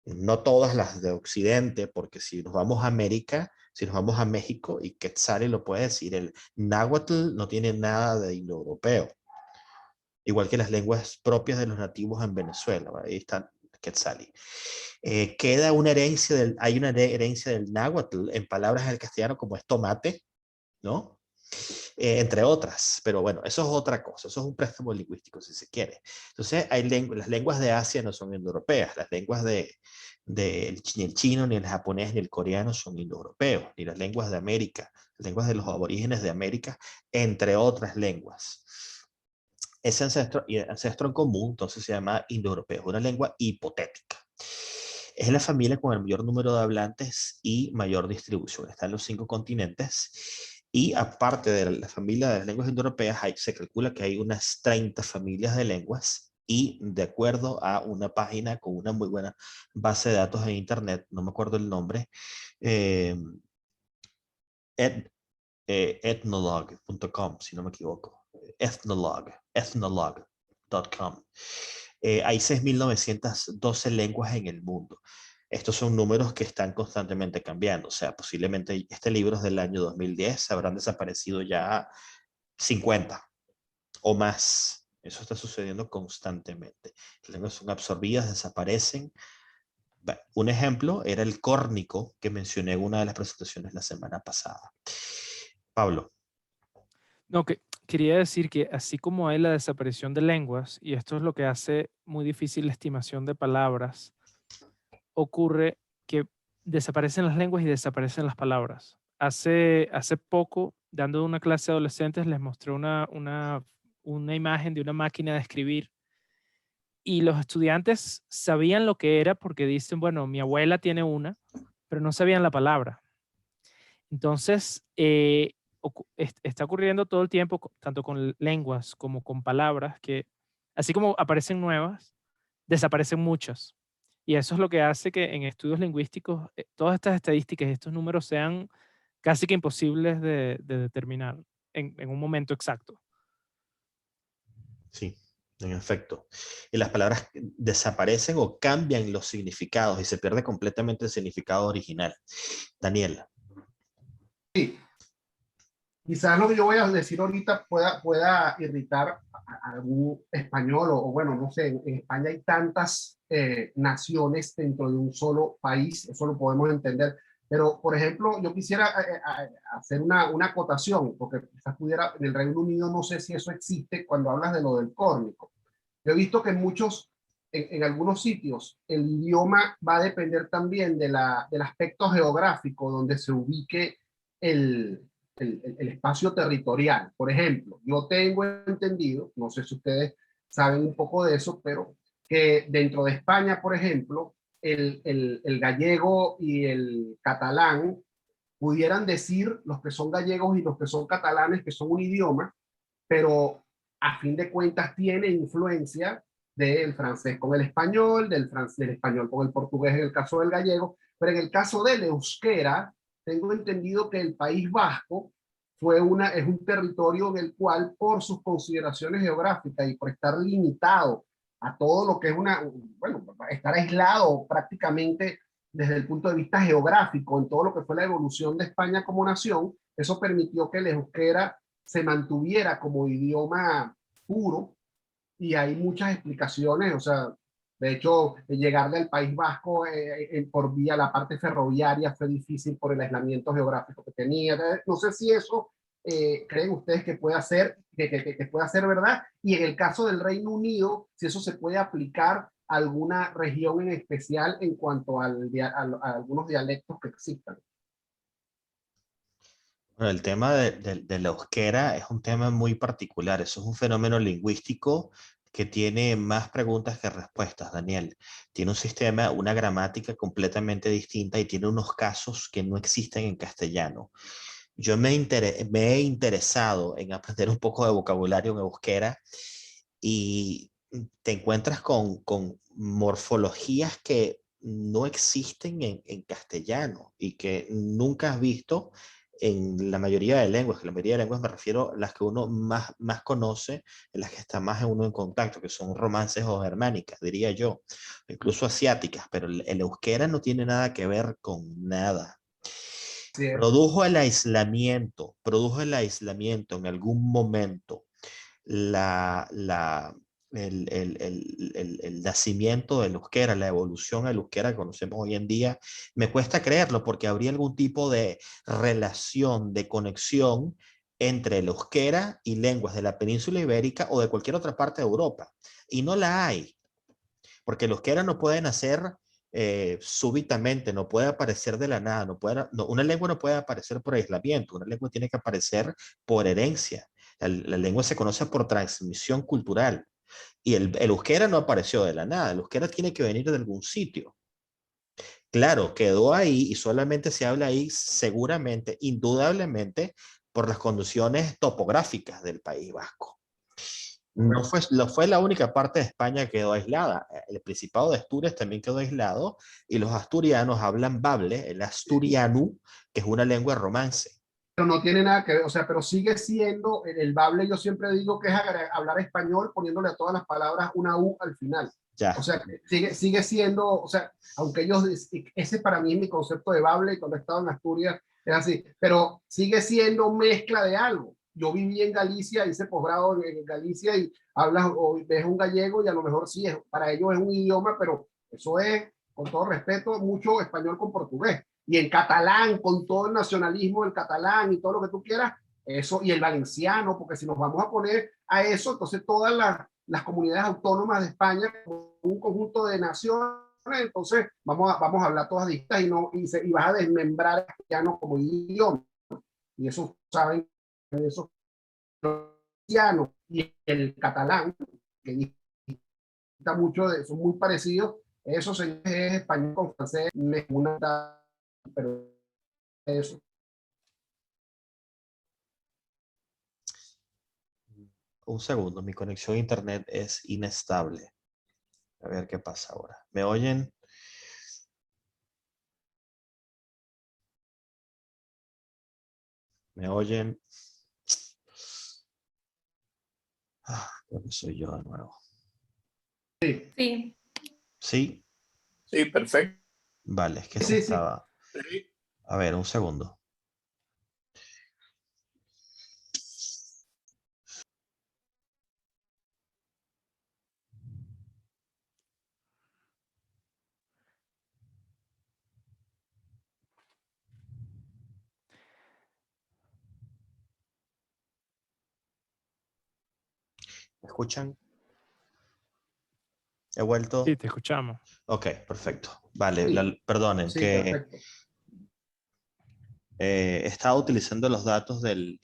No todas las de Occidente, porque si nos vamos a América, si nos vamos a México, y Quetzali lo puede decir, el náhuatl no tiene nada de indoeuropeo, igual que las lenguas propias de los nativos en Venezuela. Ahí está Quetzali. Queda una herencia hay una herencia del náhuatl en palabras del castellano como es tomate, ¿no? Entre otras, pero bueno, eso es otra cosa, eso es un préstamo lingüístico si se quiere. Entonces, las lenguas de Asia no son indoeuropeas, las lenguas ni el chino, ni el japonés, ni el coreano son indoeuropeos, ni las lenguas de América, las lenguas de los aborígenes de América, entre otras lenguas. Ese ancestro en común, entonces se llama indoeuropeo, es una lengua hipotética. Es la familia con el mayor número de hablantes y mayor distribución. Está en los 5 continentes. Y aparte de la familia de las lenguas indoeuropeas, se calcula que hay unas 30 familias de lenguas. Y de acuerdo a una página con una muy buena base de datos en internet, no me acuerdo el nombre, ethnologue.com, si no me equivoco, ethnologue.com. Hay 6.912 lenguas en el mundo. Estos son números que están constantemente cambiando. O sea, posiblemente este libro es del año 2010, habrán desaparecido ya 50 o más. Eso está sucediendo constantemente. Las lenguas son absorbidas, desaparecen. Un ejemplo era el córnico que mencioné en una de las presentaciones la semana pasada. Pablo. No, que quería decir que así como hay la desaparición de lenguas, y esto es lo que hace muy difícil la estimación de palabras, ocurre que desaparecen las lenguas y desaparecen las palabras. Hace poco, dando una clase a adolescentes, les mostré una imagen de una máquina de escribir y los estudiantes sabían lo que era porque dicen, bueno, mi abuela tiene una, pero no sabían la palabra. Entonces, está ocurriendo todo el tiempo, tanto con lenguas como con palabras, que así como aparecen nuevas, desaparecen muchas. Y eso es lo que hace que en estudios lingüísticos todas estas estadísticas y estos números sean casi que imposibles de determinar en un momento exacto. Sí, en efecto. Y las palabras desaparecen o cambian los significados y se pierde completamente el significado original. Daniel. Sí. Quizás lo que yo voy a decir ahorita pueda irritar a algún español o bueno, no sé, en España hay tantas naciones dentro de un solo país, eso lo podemos entender. Pero, por ejemplo, yo quisiera hacer una acotación, porque quizás pudiera, en el Reino Unido no sé si eso existe cuando hablas de lo del córnico. Yo he visto que en algunos sitios, el idioma va a depender también del aspecto geográfico donde se ubique el espacio territorial. Por ejemplo, yo tengo entendido, no sé si ustedes saben un poco de eso, pero que dentro de España, por ejemplo, el gallego y el catalán pudieran decir, los que son gallegos y los que son catalanes, que son un idioma, pero a fin de cuentas tiene influencia del francés con el español, del español con el portugués en el caso del gallego, pero en el caso del euskera, tengo entendido que el País Vasco es un territorio en el cual, por sus consideraciones geográficas y por estar limitado a todo lo que es estar aislado prácticamente desde el punto de vista geográfico en todo lo que fue la evolución de España como nación, eso permitió que el euskera se mantuviera como idioma puro y hay muchas explicaciones, o sea, de hecho, llegarle al País Vasco por vía la parte ferroviaria fue difícil por el aislamiento geográfico que tenía. No sé si eso creen ustedes que puede ser, que pueda ser verdad. Y en el caso del Reino Unido, si eso se puede aplicar a alguna región en especial en cuanto a algunos dialectos que existan. Bueno, el tema de la euskera es un tema muy particular. Eso es un fenómeno lingüístico que tiene más preguntas que respuestas, Daniel. Tiene un sistema, una gramática completamente distinta y tiene unos casos que no existen en castellano. Yo me he interesado en aprender un poco de vocabulario en euskera y te encuentras con morfologías que no existen en castellano y que nunca has visto en la mayoría de lenguas, que la mayoría de lenguas me refiero a las que uno más conoce, en las que está más uno en contacto, que son romances o germánicas, diría yo, incluso asiáticas, pero el euskera no tiene nada que ver con nada. Produjo el aislamiento en algún momento, el nacimiento del euskera, la evolución del euskera que conocemos hoy en día. Me cuesta creerlo porque habría algún tipo de relación, de conexión entre el euskera y lenguas de la península ibérica o de cualquier otra parte de Europa. Y no la hay, porque el euskera no puede nacer súbitamente, no puede aparecer de la nada, una lengua no puede aparecer por aislamiento, una lengua tiene que aparecer por herencia. La lengua se conoce por transmisión cultural. Y el euskera no apareció de la nada, el euskera tiene que venir de algún sitio. Claro, quedó ahí y solamente se habla ahí seguramente, indudablemente, por las condiciones topográficas del País Vasco. No fue la única parte de España que quedó aislada. El Principado de Asturias también quedó aislado y los asturianos hablan bable, el asturiano, que es una lengua romance. Pero no tiene nada que ver, o sea, pero sigue siendo el bable, yo siempre digo que es hablar español poniéndole a todas las palabras una U al final. Ya. O sea, sigue siendo, o sea, aunque ellos, ese para mí es mi concepto de bable, cuando he estado en Asturias es así, pero sigue siendo mezcla de algo. Yo viví en Galicia, hice posgrado en Galicia y hablas o ves un gallego y a lo mejor sí, para ellos es un idioma, pero eso es, con todo respeto, mucho español con portugués. Y en catalán, con todo el nacionalismo del catalán y todo lo que tú quieras, eso, y el valenciano, porque si nos vamos a poner a eso, entonces todas las comunidades autónomas de España, como un conjunto de naciones, entonces vamos a hablar todas distintas y vas a desmembrar el castellano como idioma. Y eso saben, eso y el catalán, que está mucho de, son muy parecidos, eso es español con francés, pero eso. Un segundo, mi conexión a internet es inestable. A ver qué pasa ahora. ¿Me oyen? ¿Me oyen? Bueno, soy yo de nuevo. Sí. ¿Sí? Sí, perfecto. Vale, es que Sí, estaba... Sí. A ver, un segundo. ¿Me escuchan? ¿He vuelto? Sí, te escuchamos. Ok, perfecto. Vale, Sí. perdonen Sí, que perfecto. estaba utilizando los datos del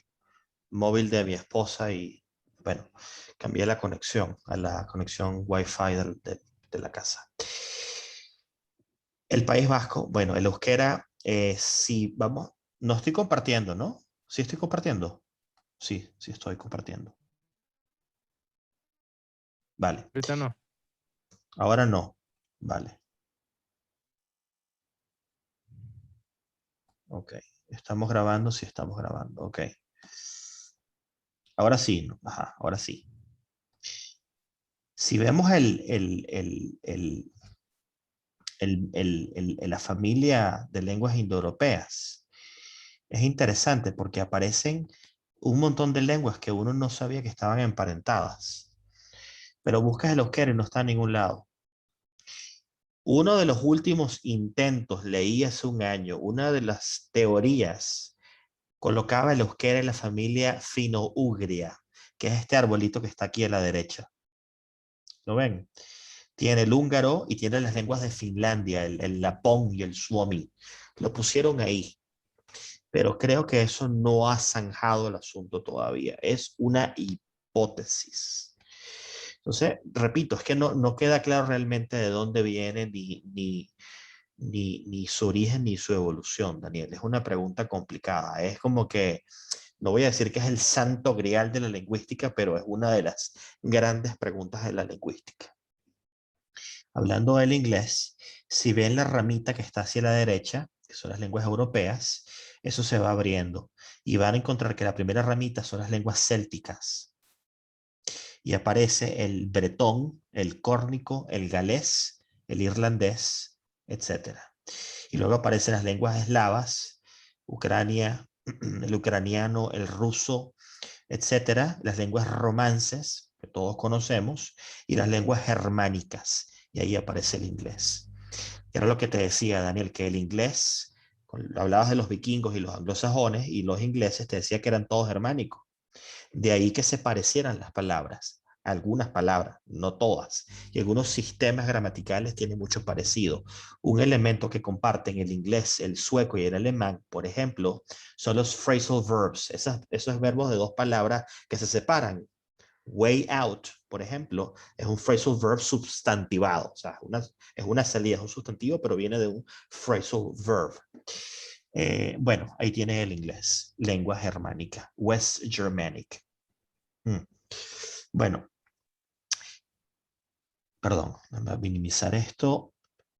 móvil de mi esposa y, bueno, cambié la conexión a la conexión Wi-Fi de la casa. El País Vasco, bueno, el euskera, sí, vamos, no estoy compartiendo, ¿no? Sí estoy compartiendo. Sí, sí estoy compartiendo. Vale. Ahorita no. Ahora no. Vale. Ok. Estamos grabando, sí estamos grabando. Ok. Ahora sí, ¿no? Ajá, ahora sí. Si vemos la familia de lenguas indoeuropeas, es interesante porque aparecen un montón de lenguas que uno no sabía que estaban emparentadas. Pero buscas el euskera y no está en ningún lado. Uno de los últimos intentos, leí hace un año, una de las teorías colocaba el euskera en la familia fino-ugria, que es este arbolito que está aquí a la derecha. ¿Lo ven? Tiene el húngaro y tiene las lenguas de Finlandia, el lapón y el suomi. Lo pusieron ahí. Pero creo que eso no ha zanjado el asunto todavía. Es una hipótesis. Entonces, repito, es que no queda claro realmente de dónde viene ni su origen ni su evolución, Daniel. Es una pregunta complicada. Es como que, no voy a decir que es el santo grial de la lingüística, pero es una de las grandes preguntas de la lingüística. Hablando del inglés, si ven la ramita que está hacia la derecha, que son las lenguas europeas, Eso se va abriendo y van a encontrar que la primera ramita son las lenguas célticas. Y aparece el bretón, el córnico, el galés, el irlandés, etc. Y luego aparecen las lenguas eslavas, Ucrania, el ucraniano, el ruso, etcétera, las lenguas romances, que todos conocemos, y las lenguas germánicas. Y ahí aparece el inglés. Y era lo que te decía, Daniel, que el inglés, hablabas de los vikingos y los anglosajones, y los ingleses te decía que eran todos germánicos. De ahí que se parecieran las palabras, algunas palabras, no todas, y algunos sistemas gramaticales tienen mucho parecido. Un elemento que comparten el inglés, el sueco y el alemán, por ejemplo, son los phrasal verbs, esos verbos de dos palabras que se separan. Way out, por ejemplo, es un phrasal verb sustantivado, o sea, es una salida, es un sustantivo, pero viene de un phrasal verb. Bueno, ahí tiene el inglés, lengua germánica, West Germanic. Bueno, perdón, voy a minimizar esto.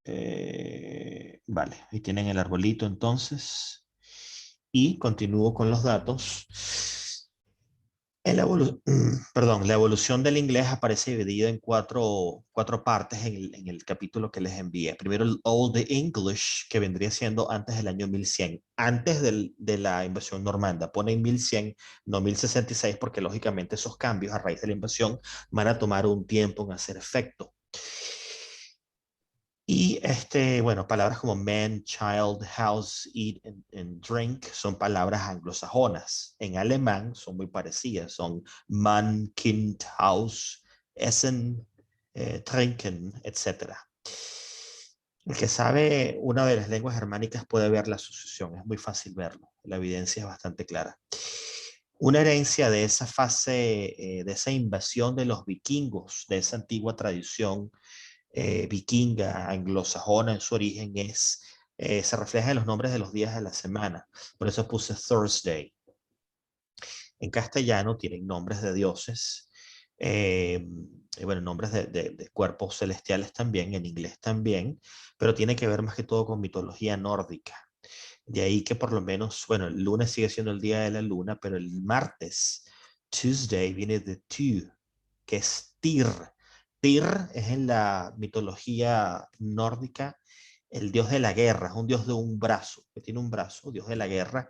Vale, ahí tienen el arbolito entonces. Y continúo con los datos. La evolución del inglés aparece dividida en cuatro partes en el capítulo que les envié. Primero el Old English, que vendría siendo antes del año 1100, antes de la invasión normanda. Ponen 1100, no 1066, porque lógicamente esos cambios a raíz de la invasión van a tomar un tiempo en hacer efecto. Y bueno, palabras como man, child, house, eat and drink son palabras anglosajonas. En alemán son muy parecidas, son man, kind, Haus, essen, trinken, etc. El que sabe una de las lenguas germánicas puede ver la asociación, es muy fácil verlo, la evidencia es bastante clara. Una herencia de esa fase, de esa invasión de los vikingos, de esa antigua tradición vikinga, anglosajona en su origen, se refleja en los nombres de los días de la semana. Por eso puse Thursday. En castellano tienen nombres de dioses, bueno, nombres de cuerpos celestiales también, en inglés también, pero tiene que ver más que todo con mitología nórdica. De ahí que por lo menos, bueno, el lunes sigue siendo el día de la luna, pero el martes, Tuesday, viene de Tu, que es Tyr. Tyr es en la mitología nórdica el dios de la guerra, es un dios de un brazo, que tiene un brazo, dios de la guerra,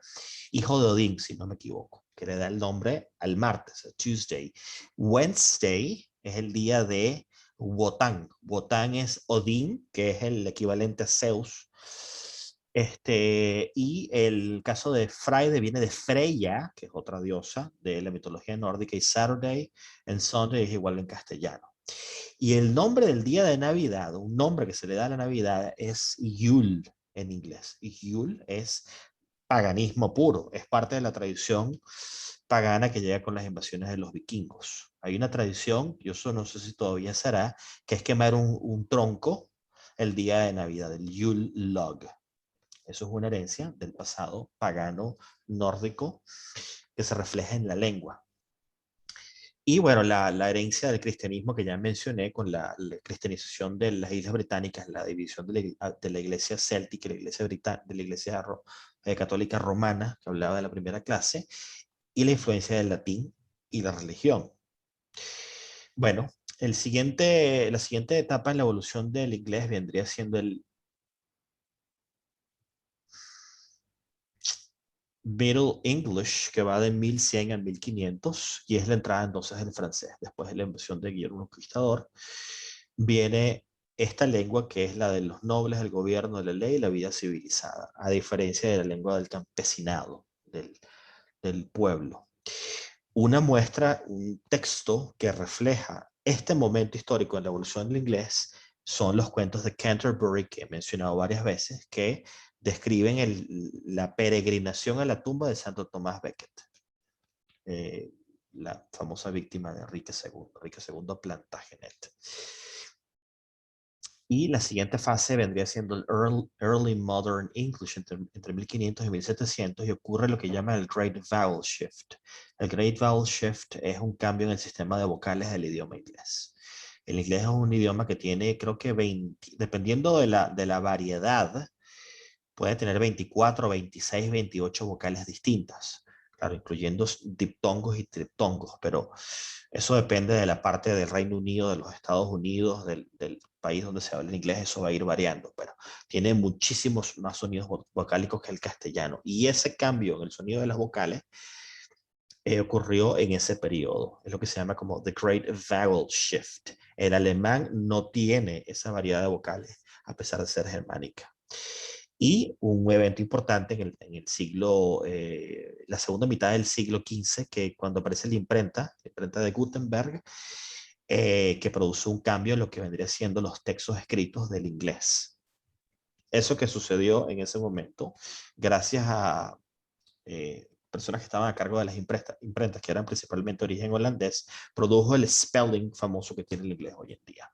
hijo de Odín, si no me equivoco, que le da el nombre al martes, a Tuesday. Wednesday es el día de Wotan. Wotan es Odín, que es el equivalente a Zeus. Y el caso de Friday viene de Freya, que es otra diosa de la mitología nórdica, y Saturday en Sunday es igual en castellano. Y el nombre del día de Navidad, un nombre que se le da a la Navidad es Yule en inglés. Y Yule es paganismo puro, es parte de la tradición pagana que llega con las invasiones de los vikingos. Hay una tradición, yo eso no sé si todavía será, que es quemar un tronco el día de Navidad, el Yule log. Eso es una herencia del pasado pagano nórdico que se refleja en la lengua. Y bueno, la herencia del cristianismo que ya mencioné con la cristianización de las Islas Británicas, la división de la iglesia céltica y de la iglesia católica romana, que hablaba de la primera clase, y la influencia del latín y la religión. Bueno, la siguiente etapa en la evolución del inglés vendría siendo el Middle English, que va de 1100 a 1500, y es la entrada entonces del francés. Después de la invasión de Guillermo el Conquistador, viene esta lengua que es la de los nobles, el gobierno de la ley y la vida civilizada, a diferencia de la lengua del campesinado, del pueblo. Una muestra, un texto que refleja este momento histórico en la evolución del inglés son los cuentos de Canterbury, que he mencionado varias veces, que describen la peregrinación a la tumba de Santo Tomás Becket, la famosa víctima de Enrique II Plantagenet. Y la siguiente fase vendría siendo el Early Modern English entre 1500 y 1700, y ocurre lo que llama el Great Vowel Shift. El Great Vowel Shift es un cambio en el sistema de vocales del idioma inglés. El inglés es un idioma que tiene, creo que 20, dependiendo de la variedad, puede tener 24, 26, 28 vocales distintas. Claro, incluyendo diptongos y triptongos, pero eso depende de la parte del Reino Unido, de los Estados Unidos, del país donde se habla en inglés, eso va a ir variando, pero tiene muchísimos más sonidos vocálicos que el castellano. Y ese cambio en el sonido de las vocales ocurrió en ese periodo. Es lo que se llama como The Great Vowel Shift. El alemán no tiene esa variedad de vocales, a pesar de ser germánica. Y un evento importante en el siglo, la segunda mitad del siglo XV, que cuando aparece la imprenta de Gutenberg, que produce un cambio en lo que vendría siendo los textos escritos del inglés. Eso que sucedió en ese momento, gracias a personas que estaban a cargo de las imprentas, que eran principalmente de origen holandés, produjo el spelling famoso que tiene el inglés hoy en día.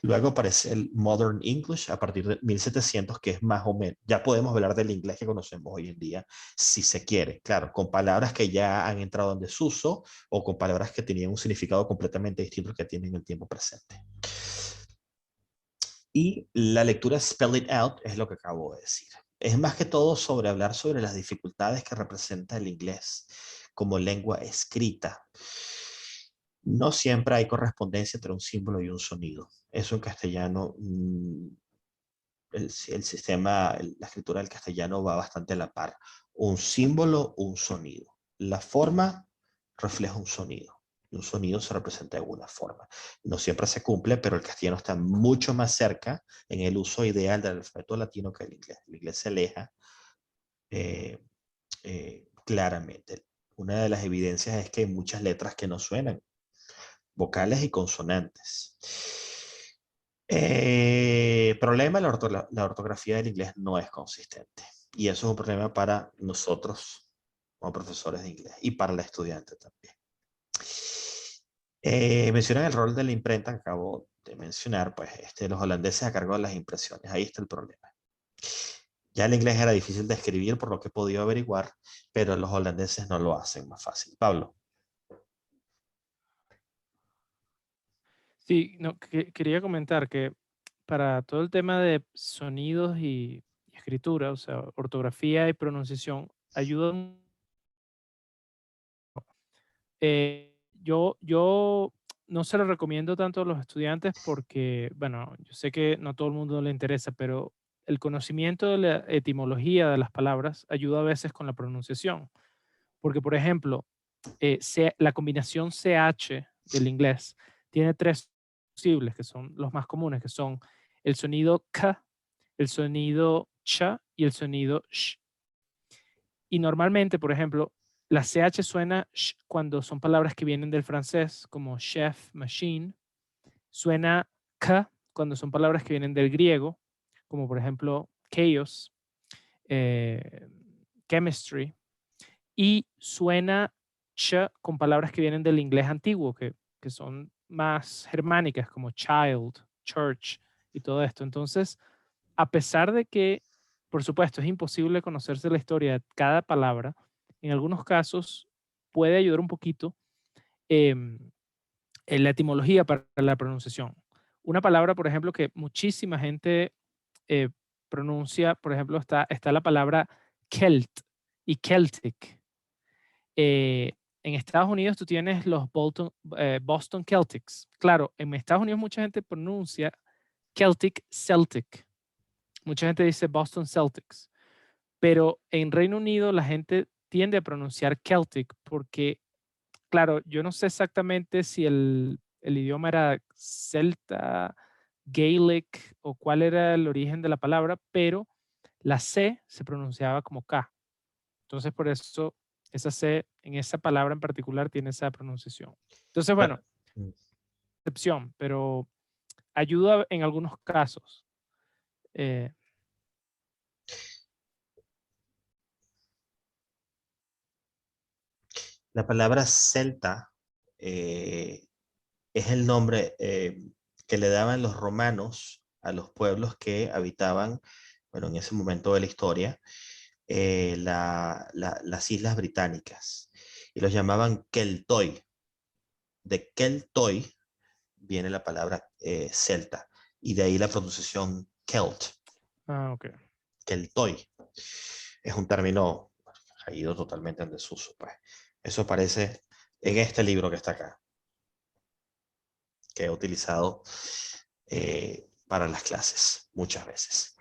Luego aparece el Modern English a partir de 1700, que es más o menos, ya podemos hablar del inglés que conocemos hoy en día, si se quiere, claro, con palabras que ya han entrado en desuso o con palabras que tenían un significado completamente distinto al que tienen en el tiempo presente. Y la lectura Spell It Out es lo que acabo de decir. Es más que todo sobre hablar sobre las dificultades que representa el inglés como lengua escrita. No siempre hay correspondencia entre un símbolo y un sonido. Eso en castellano, el sistema, la escritura del castellano va bastante a la par. Un símbolo, un sonido. La forma refleja un sonido. Un sonido se representa de alguna forma. No siempre se cumple, pero el castellano está mucho más cerca en el uso ideal del alfabeto latino que el inglés. El inglés se aleja claramente. Una de las evidencias es que hay muchas letras que no suenan, vocales y consonantes. Problema, la ortografía del inglés no es consistente. Y eso es un problema para nosotros como profesores de inglés y para la estudiante también. Mencionan el rol de la imprenta que acabo de mencionar, pues los holandeses a cargo de las impresiones. Ahí está el problema. Ya el inglés era difícil de escribir por lo que he podido averiguar, pero los holandeses no lo hacen más fácil. Pablo. Sí, no, quería comentar que para todo el tema de sonidos y escritura, o sea, ortografía y pronunciación, ayudan. Yo no se lo recomiendo tanto a los estudiantes porque, bueno, yo sé que no a todo el mundo le interesa, pero el conocimiento de la etimología de las palabras ayuda a veces con la pronunciación. Porque, por ejemplo, la combinación CH del inglés tiene tres posibles, que son los más comunes, que son el sonido K, el sonido CH y el sonido SH. Y normalmente, por ejemplo, la CH suena sh cuando son palabras que vienen del francés, como chef, machine. Suena K cuando son palabras que vienen del griego, como por ejemplo chaos, chemistry. Y suena ch con palabras que vienen del inglés antiguo, que son más germánicas, como child, church y todo esto. Entonces, a pesar de que, por supuesto, es imposible conocerse la historia de cada palabra, en algunos casos puede ayudar un poquito en la etimología para la pronunciación. Una palabra, por ejemplo, que muchísima gente pronuncia, por ejemplo, está la palabra Celt y Celtic. En Estados Unidos tú tienes los Boston Celtics. Claro, en Estados Unidos mucha gente pronuncia Celtic, Celtic. Mucha gente dice Boston Celtics. Pero en Reino Unido la gente tiende a pronunciar Celtic porque, claro, yo no sé exactamente si el idioma era celta, Gaelic o cuál era el origen de la palabra, pero la C se pronunciaba como K. Entonces, por eso esa C en esa palabra en particular tiene esa pronunciación. Entonces, bueno, excepción, pero ayuda en algunos casos. La palabra celta es el nombre que le daban los romanos a los pueblos que habitaban, bueno, en ese momento de la historia, las islas británicas. Y los llamaban Keltoi. De Keltoi viene la palabra celta. Y de ahí la pronunciación Celt. Ah, ok. que el TOEIC. Es un término ha ido totalmente en desuso. Pues. Eso aparece en este libro que está acá, que he utilizado para las clases muchas veces.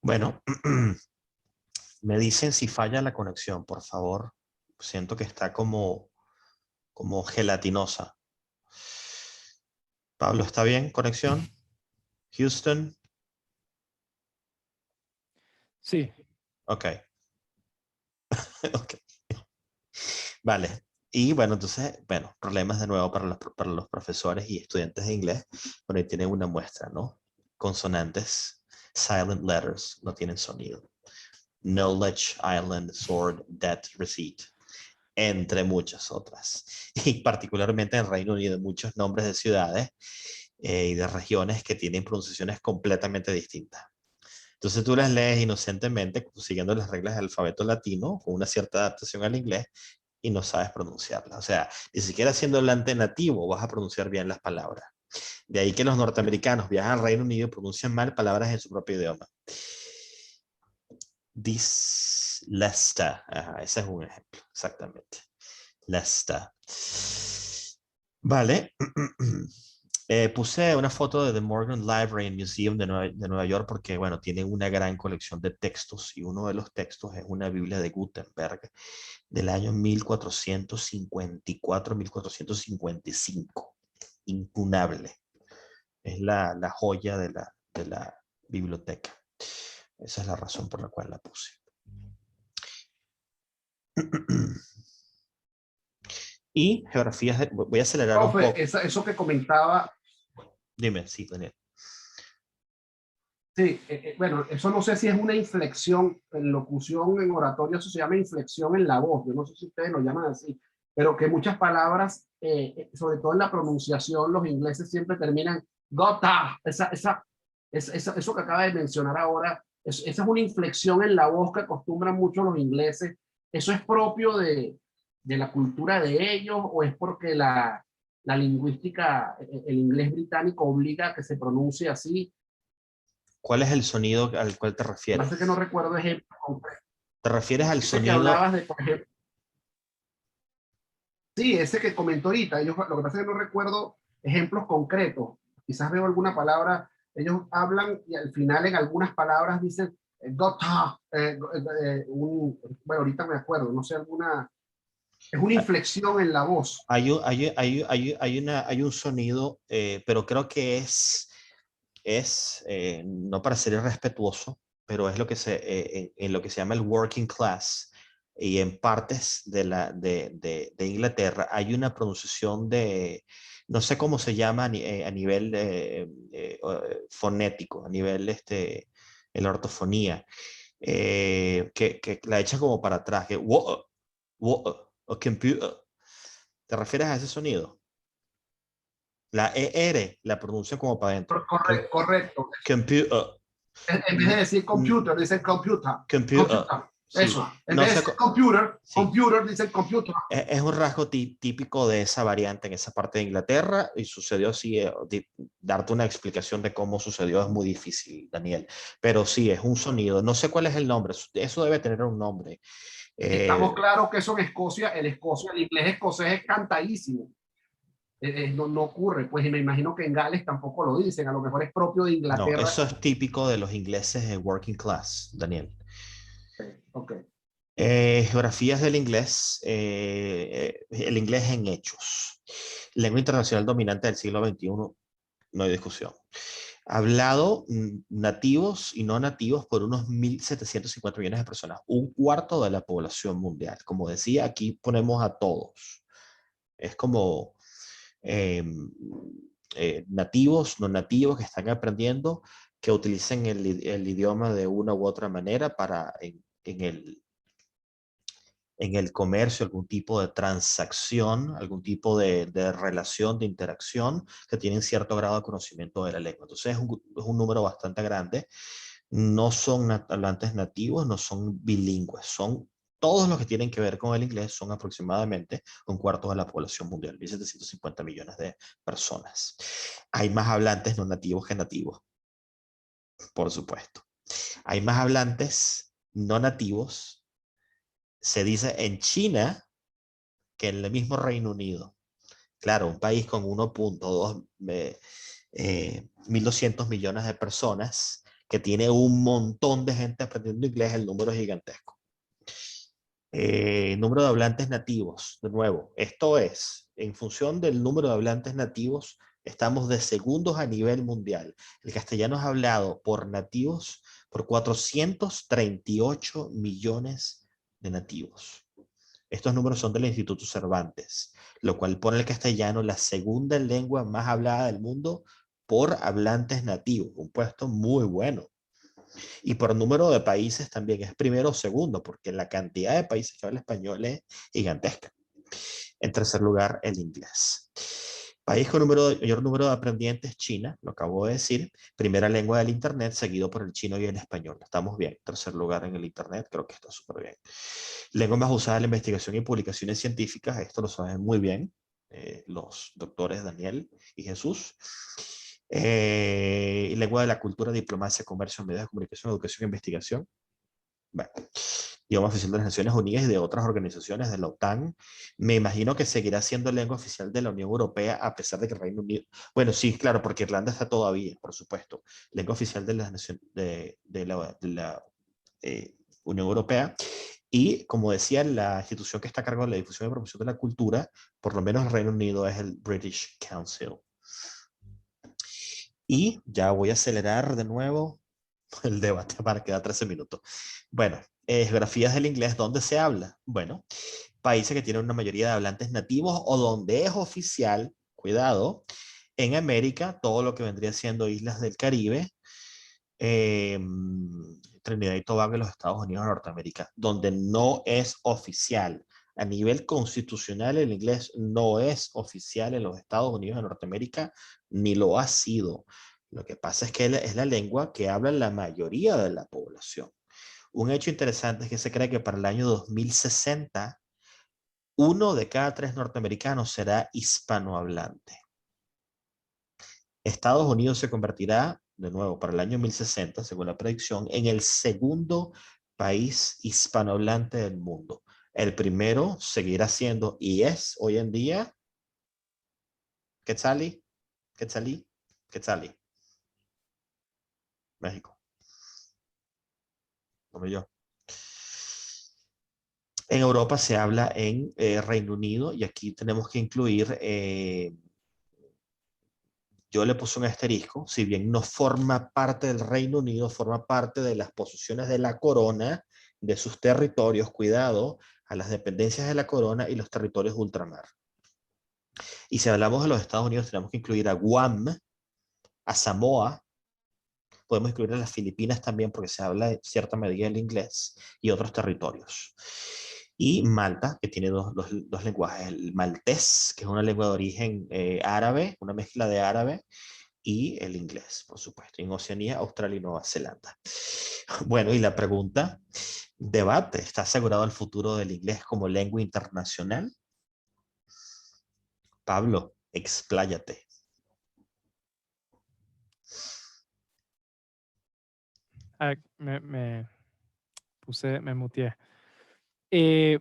Bueno, me dicen si falla la conexión, por favor. Siento que está como gelatinosa. Pablo, ¿está bien? ¿Conexión? Houston. Sí. Ok. Ok. Vale. Y bueno, entonces, bueno, problemas de nuevo para los profesores y estudiantes de inglés. Bueno, ahí tienen una muestra, ¿no? Consonantes, silent letters, no tienen sonido. Knowledge, island, sword, debt, receipt, entre muchas otras. Y particularmente en el Reino Unido, muchos nombres de ciudades y de regiones que tienen pronunciaciones completamente distintas. Entonces tú las lees inocentemente, siguiendo las reglas del alfabeto latino, con una cierta adaptación al inglés, y no sabes pronunciarlas. O sea, ni siquiera siendo hablante nativo vas a pronunciar bien las palabras. De ahí que los norteamericanos viajan al Reino Unido y pronuncian mal palabras en su propio idioma. Dislesta. Ajá, ese es un ejemplo, exactamente. Lesta. Vale. Puse una foto de The Morgan Library and Museum de Nueva York porque, bueno, tiene una gran colección de textos y uno de los textos es una Biblia de Gutenberg del año 1454-1455. Incunable. Es la joya de la biblioteca. Esa es la razón por la cual la puse. Y geografías, voy a acelerar un poco. Eso que comentaba. Dime, sí, Daniel. Sí, bueno, eso no sé si es una inflexión en locución, en oratorio, eso se llama inflexión en la voz. Yo no sé si ustedes lo llaman así, pero que muchas palabras, sobre todo en la pronunciación, los ingleses siempre terminan gota. Eso que acaba de mencionar ahora, esa es una inflexión en la voz que acostumbran mucho los ingleses. ¿Eso es propio de la cultura de ellos o es porque la lingüística, el inglés británico obliga a que se pronuncie así? ¿Cuál es el sonido al cual te refieres? Pasa que no recuerdo ejemplos concretos. ¿Te refieres al Ese sonido? que hablabas de, por ejemplo. Sí, ese que comentó ahorita. Lo que pasa es que no recuerdo ejemplos concretos. Quizás veo alguna palabra. Ellos hablan y al final en algunas palabras dicen gota. Bueno, ahorita me acuerdo. No sé, alguna. Es una inflexión en la voz. Hay un sonido, pero creo que no para ser irrespetuoso, pero es lo que en lo que se llama el working class y en partes de Inglaterra hay una pronunciación no sé cómo se llama a nivel fonético, a nivel la ortofonía, que la echan como para atrás, que o computer. ¿Te refieres a ese sonido? La ER la pronuncia como para adentro. Correcto. Computer. En vez de decir computer, dicen computer. Computer. Sí. Eso. En vez de decir computer, sí. computer, dicen computer. Es un rasgo típico de esa variante en esa parte de Inglaterra y sucedió así. Darte una explicación de cómo sucedió es muy difícil, Daniel. Pero sí, es un sonido. No sé cuál es el nombre. Eso debe tener un nombre. Estamos claros que eso en Escocia, el inglés escocés es cantadísimo. No ocurre, pues, y me imagino que en Gales tampoco lo dicen, a lo mejor es propio de Inglaterra. No, eso es típico de los ingleses en working class, Daniel. Okay. Geografías del inglés, el inglés en hechos. Lengua internacional dominante del siglo XXI, no hay discusión. Hablado nativos y no nativos por unos 1.750 millones de personas, un cuarto de la población mundial. Como decía, aquí ponemos a todos. Es como nativos, no nativos que están aprendiendo, que utilicen el idioma de una u otra manera para en el comercio, algún tipo de transacción, algún tipo de relación, de interacción, que tienen cierto grado de conocimiento de la lengua. Entonces es un número bastante grande. No son hablantes nativos, no son bilingües, son todos los que tienen que ver con el inglés, son aproximadamente un cuarto de la población mundial, 1.750 millones de personas. Hay más hablantes no nativos que nativos, por supuesto. Hay más hablantes no nativos, se dice en China, que en el mismo Reino Unido. Claro, un país con 1.2, 1.200 millones de personas, que tiene un montón de gente aprendiendo inglés, el número es gigantesco. Número de hablantes nativos, de nuevo, esto es, en función del número de hablantes nativos, estamos de segundos a nivel mundial. El castellano es hablado por nativos por 438 millones de nativos. Estos números son del Instituto Cervantes, lo cual pone el castellano la segunda lengua más hablada del mundo por hablantes nativos, un puesto muy bueno. Y por número de países también es primero o segundo, porque la cantidad de países que hablan español es gigantesca. En tercer lugar, el inglés. País con mayor número de aprendientes, China, lo acabo de decir. Primera lengua del Internet, seguido por el chino y el español. Estamos bien. Tercer lugar en el Internet, creo que está súper bien. Lengua más usada en la investigación y publicaciones científicas, esto lo saben muy bien los doctores Daniel y Jesús. Lengua de la cultura, diplomacia, comercio, medios de comunicación, educación e investigación. Bueno, idioma oficial de las Naciones Unidas y de otras organizaciones de la OTAN. Me imagino que seguirá siendo lengua oficial de la Unión Europea a pesar de que el Reino Unido... Bueno, sí, claro, porque Irlanda está todavía, por supuesto. Lengua oficial de las naciones de la Unión Europea. Y como decía, la institución que está a cargo de la difusión y promoción de la cultura, por lo menos el Reino Unido, es el British Council. Y ya voy a acelerar de nuevo el debate para quedar 13 minutos. Bueno, geografías del inglés, ¿dónde se habla? Bueno, países que tienen una mayoría de hablantes nativos o donde es oficial, cuidado, en América, todo lo que vendría siendo islas del Caribe, Trinidad y Tobago y los Estados Unidos de Norteamérica, donde no es oficial. A nivel constitucional, el inglés no es oficial en los Estados Unidos de Norteamérica, ni lo ha sido. Lo que pasa es que es la lengua que habla la mayoría de la población. Un hecho interesante es que se cree que para el año 2060, 1 de cada 3 norteamericanos será hispanohablante. Estados Unidos se convertirá, de nuevo, para el año 1060, según la predicción, en el segundo país hispanohablante del mundo. El primero seguirá siendo, y es hoy en día, Quetzalí, México. Como yo. En Europa se habla en Reino Unido, y aquí tenemos que incluir, yo le puse un asterisco, si bien no forma parte del Reino Unido, forma parte de las posesiones de la corona, de sus territorios, cuidado, a las dependencias de la corona y los territorios de ultramar. Y si hablamos de los Estados Unidos, tenemos que incluir a Guam, a Samoa, podemos incluir a las Filipinas también porque se habla de cierta medida el inglés, y otros territorios. Y Malta, que tiene dos lenguajes, el maltés, que es una lengua de origen árabe, una mezcla de árabe, y el inglés, por supuesto, en Oceanía, Australia y Nueva Zelanda. Bueno, y la pregunta, debate, ¿está asegurado el futuro del inglés como lengua internacional? Pablo, expláyate. Me muteé.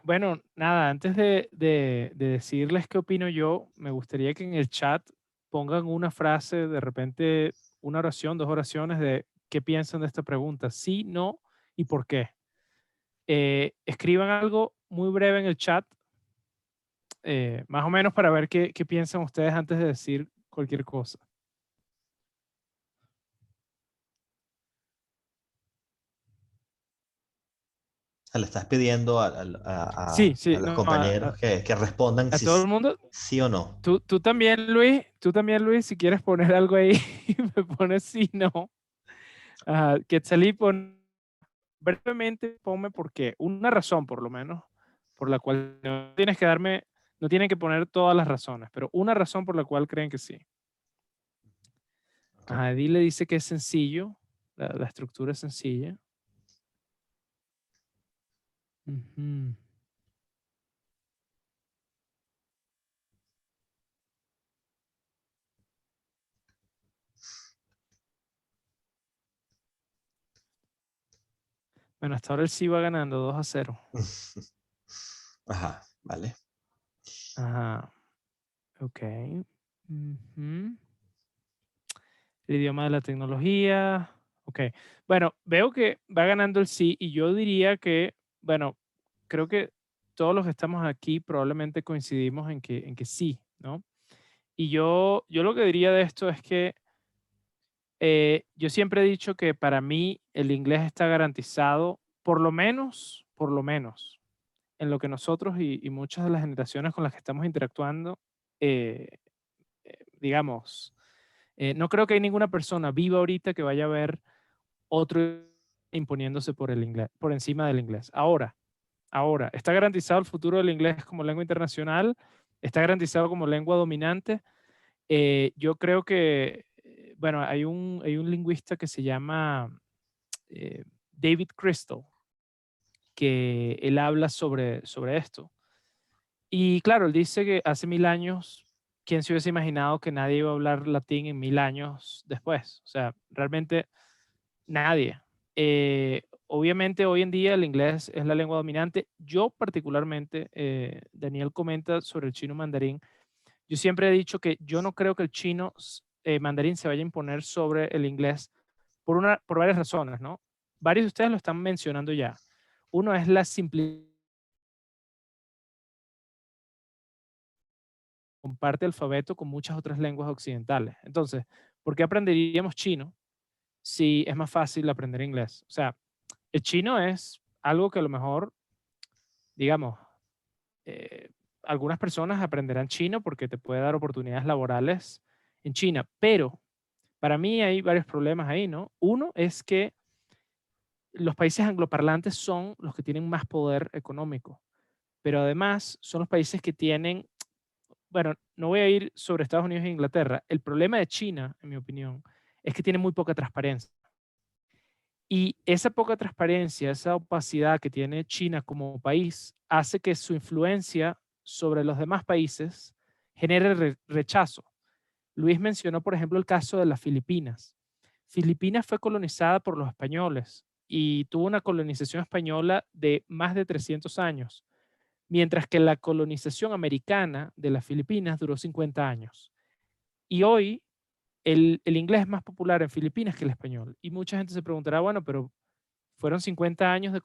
Bueno, nada, antes de decirles qué opino yo, me gustaría que en el chat pongan una frase, de repente una oración, dos oraciones de qué piensan de esta pregunta, sí, no y por qué. Escriban algo muy breve en el chat, más o menos para ver qué piensan ustedes antes de decir cualquier cosa. Le estás pidiendo Sí, sí, a los no, compañeros que respondan a si todo el mundo. sí o no. Tú también, Luis, si quieres poner algo ahí, me pones sí, no. Quetzalí, brevemente, ponme por qué. Una razón, por lo menos, por la cual no tienes que darme, no tienen que poner todas las razones, pero una razón por la cual creen que sí. Dile dice que es sencillo, la estructura es sencilla. Ujú. Bueno, hasta ahora el sí va ganando 2-0. Ajá, vale. Ajá. Ok. Ujú. El idioma de la tecnología. Ok. Bueno, veo que va ganando el sí y yo diría que, bueno, creo que todos los que estamos aquí probablemente coincidimos en que sí, ¿no? Y yo lo que diría de esto es que yo siempre he dicho que para mí el inglés está garantizado, por lo menos, en lo que nosotros y muchas de las generaciones con las que estamos interactuando, eh, digamos, no creo que hay ninguna persona viva ahorita que vaya a ver otro imponiéndose por el inglés, por encima del inglés. Ahora, ¿está garantizado el futuro del inglés como lengua internacional? ¿Está garantizado como lengua dominante? Yo creo que, bueno, hay un lingüista que se llama David Crystal, que él habla sobre esto. Y claro, él dice que hace 1000 años, ¿quién se hubiese imaginado que nadie iba a hablar latín en 1000 años después? O sea, realmente nadie. Obviamente hoy en día el inglés es la lengua dominante. Yo particularmente, Daniel comenta sobre el chino mandarín. Yo siempre he dicho que yo no creo que el chino mandarín se vaya a imponer sobre el inglés por varias razones, ¿no? Varios de ustedes lo están mencionando ya. Uno es la simplicidad, comparte alfabeto con muchas otras lenguas occidentales. Entonces, ¿por qué aprenderíamos chino si es más fácil aprender inglés? O sea, el chino es algo que a lo mejor, digamos, eh, algunas personas aprenderán chino porque te puede dar oportunidades laborales en China, pero para mí hay varios problemas ahí, ¿no? Uno es que los países angloparlantes son los que tienen más poder económico, pero además son los países que tienen, bueno, no voy a ir sobre Estados Unidos e Inglaterra. El problema de China, en mi opinión, es que tiene muy poca transparencia. Y esa poca transparencia, esa opacidad que tiene China como país, hace que su influencia sobre los demás países genere rechazo. Luis mencionó, por ejemplo, el caso de las Filipinas. Filipinas fue colonizada por los españoles y tuvo una colonización española de más de 300 años, mientras que la colonización americana de las Filipinas duró 50 años. Y hoy el inglés es más popular en Filipinas que el español. Y mucha gente se preguntará, bueno, pero fueron 50 años de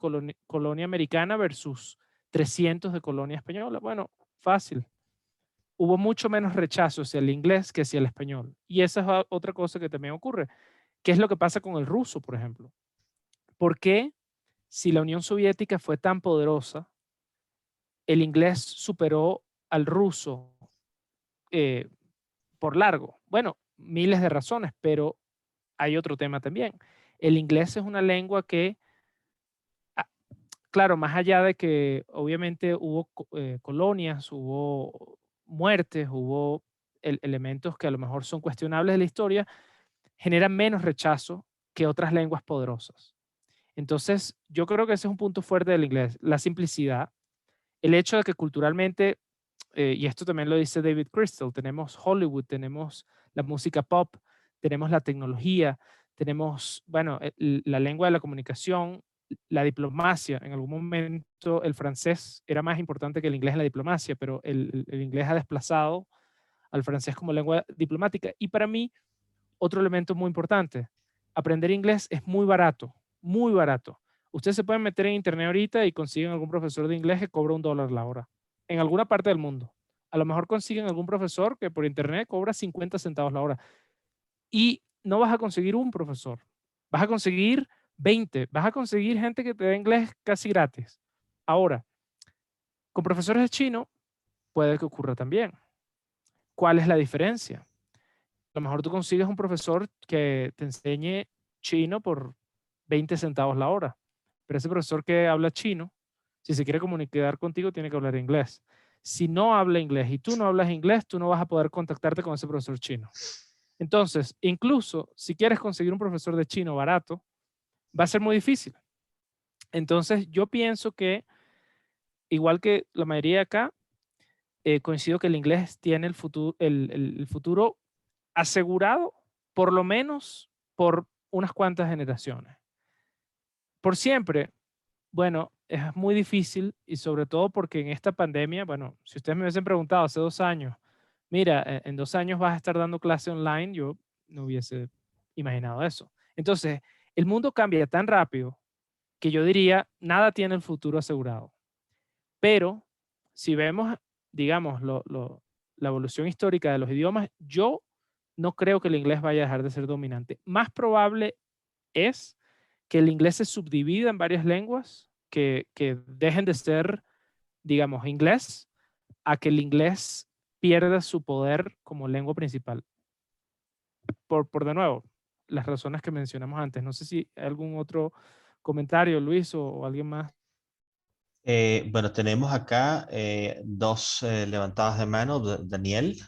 colonia americana versus 300 de colonia española. Bueno, fácil. Hubo mucho menos rechazo hacia el inglés que hacia el español. Y esa es otra cosa que también ocurre. ¿Qué es lo que pasa con el ruso, por ejemplo? ¿Por qué, si la Unión Soviética fue tan poderosa, el inglés superó al ruso eh, por largo? Bueno, miles de razones, pero hay otro tema también. El inglés es una lengua que, ah, claro, más allá de que obviamente hubo colonias, hubo muertes, hubo elementos que a lo mejor son cuestionables de la historia, generan menos rechazo que otras lenguas poderosas. Entonces, yo creo que ese es un punto fuerte del inglés, la simplicidad, el hecho de que culturalmente, y esto también lo dice David Crystal, tenemos Hollywood, tenemos la música pop, tenemos la tecnología, tenemos, bueno, la lengua de la comunicación, la diplomacia. En algún momento el francés era más importante que el inglés en la diplomacia, pero el inglés ha desplazado al francés como lengua diplomática. Y para mí, otro elemento muy importante, aprender inglés es muy barato, muy barato. Ustedes se pueden meter en internet ahorita y consiguen algún profesor de inglés que cobra $1 la hora, en alguna parte del mundo. A lo mejor consiguen algún profesor que por internet cobra 50 centavos la hora. Y no vas a conseguir un profesor, vas a conseguir 20, vas a conseguir gente que te dé inglés casi gratis. Ahora, con profesores de chino puede que ocurra también. ¿Cuál es la diferencia? A lo mejor tú consigues un profesor que te enseñe chino por 20 centavos la hora, pero ese profesor que habla chino, si se quiere comunicar contigo, tiene que hablar inglés. Si no habla inglés y tú no hablas inglés, tú no vas a poder contactarte con ese profesor chino. Entonces, incluso si quieres conseguir un profesor de chino barato, va a ser muy difícil. Entonces, yo pienso que, igual que la mayoría de acá, coincido que el inglés tiene el futuro asegurado, por lo menos por unas cuantas generaciones. Por siempre, Bueno, es muy difícil y sobre todo porque en esta pandemia, bueno, si ustedes me hubiesen preguntado hace 2 años, mira, en 2 años vas a estar dando clase online, yo no hubiese imaginado eso. Entonces, el mundo cambia tan rápido que yo diría, nada tiene el futuro asegurado. Pero si vemos, digamos, la evolución histórica de los idiomas, yo no creo que el inglés vaya a dejar de ser dominante. Más probable es que el inglés se subdivida en varias lenguas, que dejen de ser, digamos, inglés, a que el inglés pierda su poder como lengua principal. Por de nuevo, las razones que mencionamos antes. No sé si hay algún otro comentario, Luis, o alguien más. Bueno, tenemos acá dos levantadas de mano. Daniel,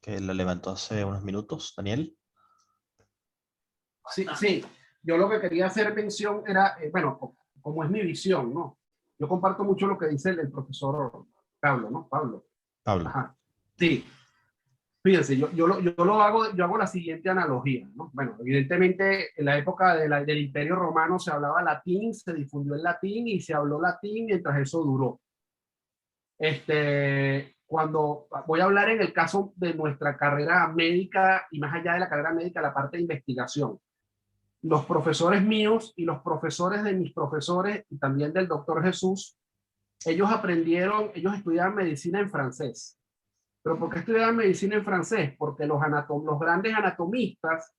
que lo levantó hace unos minutos. Daniel. Sí, sí. Yo lo que quería hacer mención era, bueno, como es mi visión, ¿no? Yo comparto mucho lo que dice el profesor Pablo, ¿no? Pablo. Pablo. Ajá. Sí. Fíjense, yo hago la siguiente analogía, ¿no? Bueno, evidentemente en la época del Imperio Romano se hablaba latín, se difundió el latín y se habló latín mientras eso duró. Cuando voy a hablar en el caso de nuestra carrera médica y más allá de la carrera médica, la parte de investigación. Los profesores míos y los profesores de mis profesores y también del doctor Jesús, ellos estudiaban medicina en francés. ¿Pero por qué estudiaban medicina en francés? Porque los grandes anatomistas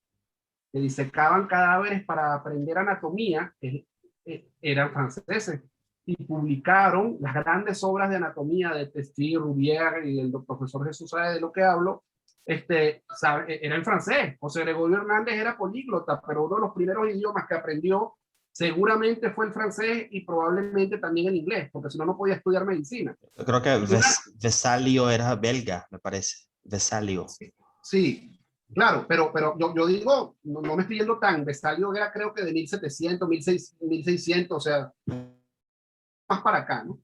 que disecaban cadáveres para aprender anatomía eran franceses y publicaron las grandes obras de anatomía de Testi, Rouvière y el profesor Jesús sabe de lo que hablo. Era en francés. José Gregorio Hernández era políglota, pero uno de los primeros idiomas que aprendió seguramente fue el francés y probablemente también el inglés, porque si no, no podía estudiar medicina. Yo creo que Vesalio era belga, me parece. Vesalio. Sí, sí, claro, pero yo digo, no me estoy yendo tan, Vesalio era creo que de 1700, 1600, o sea, más para acá, ¿no?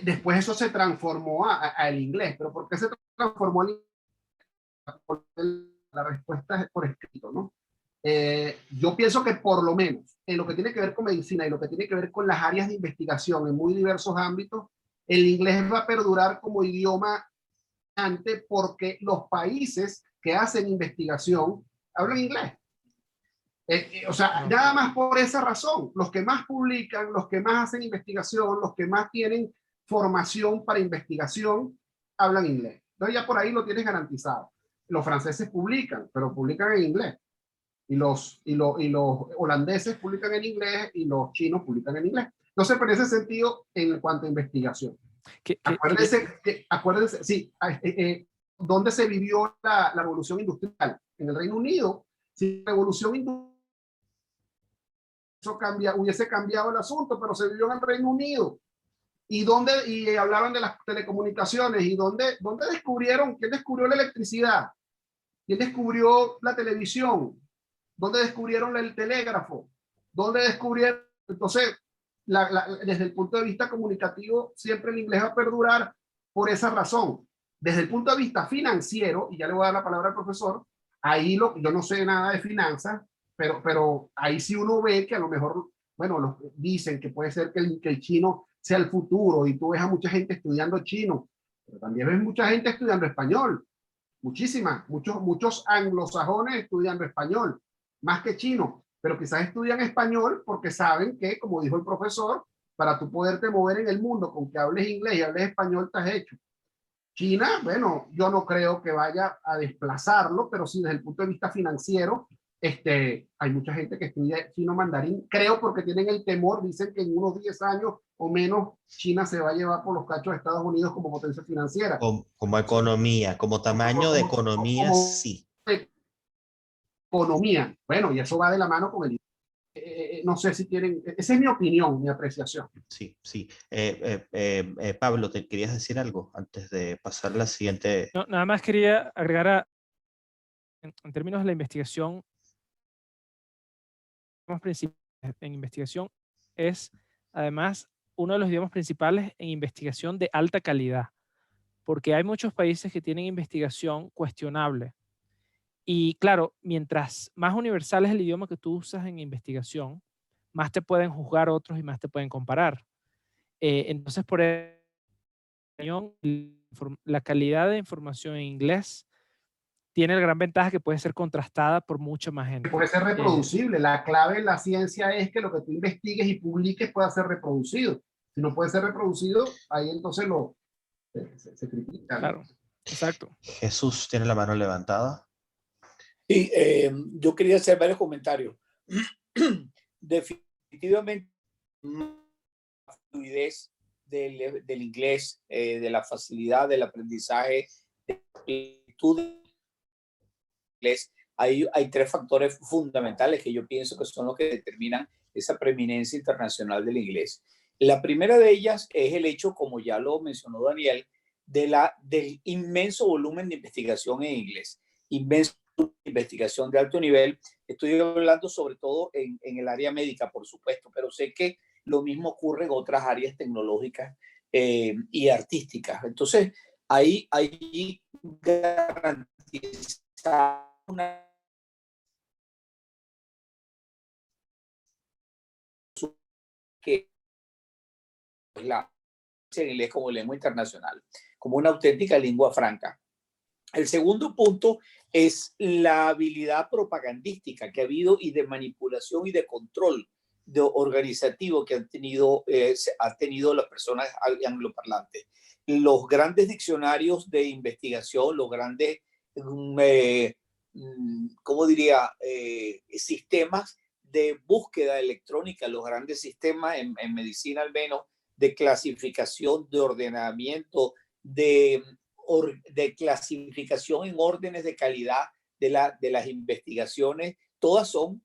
Después eso se transformó al inglés, pero ¿por qué se transformó al inglés? La respuesta es por escrito, ¿no? Yo pienso que por lo menos en lo que tiene que ver con medicina y lo que tiene que ver con las áreas de investigación en muy diversos ámbitos, el inglés va a perdurar como idioma porque los países que hacen investigación hablan inglés. O sea, nada más por esa razón, los que más publican, los que más hacen investigación, los que más tienen formación para investigación, hablan inglés. Entonces ya por ahí lo tienes garantizado. Los franceses publican, pero publican en inglés. Y los holandeses publican en inglés y los chinos publican en inglés. Entonces, por ese sentido, en cuanto a investigación. Acuérdense, sí, ¿dónde se vivió la revolución industrial? En el Reino Unido. Si la revolución industrial hubiese cambiado el asunto, pero se vivió en el Reino Unido. Y hablaban de las telecomunicaciones. ¿Y dónde descubrieron? ¿Quién descubrió la electricidad? ¿Quién descubrió la televisión? ¿Dónde descubrieron el telégrafo? ¿Dónde descubrieron? Entonces, desde el punto de vista comunicativo, siempre el inglés va a perdurar por esa razón. Desde el punto de vista financiero, y ya le voy a dar la palabra al profesor, ahí yo no sé nada de finanzas, pero ahí sí uno ve que a lo mejor, bueno, dicen que puede ser que el chino sea el futuro, y tú ves a mucha gente estudiando chino, pero también ves mucha gente estudiando español, muchísima, muchos anglosajones estudiando español, más que chino, pero quizás estudian español porque saben que, como dijo el profesor, para tú poderte mover en el mundo con que hables inglés y hables español, estás hecho. China, bueno, yo no creo que vaya a desplazarlo, pero sí desde el punto de vista financiero, hay mucha gente que estudia chino mandarín, creo porque tienen el temor, dicen que en unos 10 años o menos China se va a llevar por los cachos de Estados Unidos como potencia financiera. Como economía, como tamaño de economía, sí. Economía, bueno, y eso va de la mano con el... no sé si tienen, esa es mi opinión, mi apreciación. Sí, sí. Pablo, ¿te querías decir algo antes de pasar a la siguiente? No, nada más quería agregar en términos de la investigación, en investigación es además uno de los idiomas principales en investigación de alta calidad, porque hay muchos países que tienen investigación cuestionable. Y claro, mientras más universal es el idioma que tú usas en investigación, más te pueden juzgar otros y más te pueden comparar. Entonces, por ello, la calidad de información en inglés tiene la gran ventaja que puede ser contrastada por mucha más gente. Puede ser reproducible. La clave en la ciencia es que lo que tú investigues y publiques pueda ser reproducido. Si no puede ser reproducido, ahí entonces se critica. Claro, exacto. Jesús tiene la mano levantada. Sí, yo quería hacer varios comentarios. Definitivamente, la fluidez del inglés, de la facilidad del aprendizaje, de la amplitud del inglés, hay 3 factores fundamentales que yo pienso que son los que determinan esa preeminencia internacional del inglés. La primera de ellas es el hecho, como ya lo mencionó Daniel, del inmenso volumen de investigación en inglés. Inmenso investigación de alto nivel. Estoy hablando sobre todo en el área médica, por supuesto, pero sé que lo mismo ocurre en otras áreas tecnológicas y artísticas. Entonces, ahí garantiza una que la en inglés como lengua internacional, como una auténtica lengua franca. El segundo punto es la habilidad propagandística que ha habido y de manipulación y de control organizativo que han tenido las personas angloparlantes. Los grandes diccionarios de investigación, los grandes, ¿cómo diría? Sistemas de búsqueda electrónica, los grandes sistemas en medicina al menos, de clasificación, de ordenamiento, de clasificación en órdenes de calidad de las investigaciones, todas son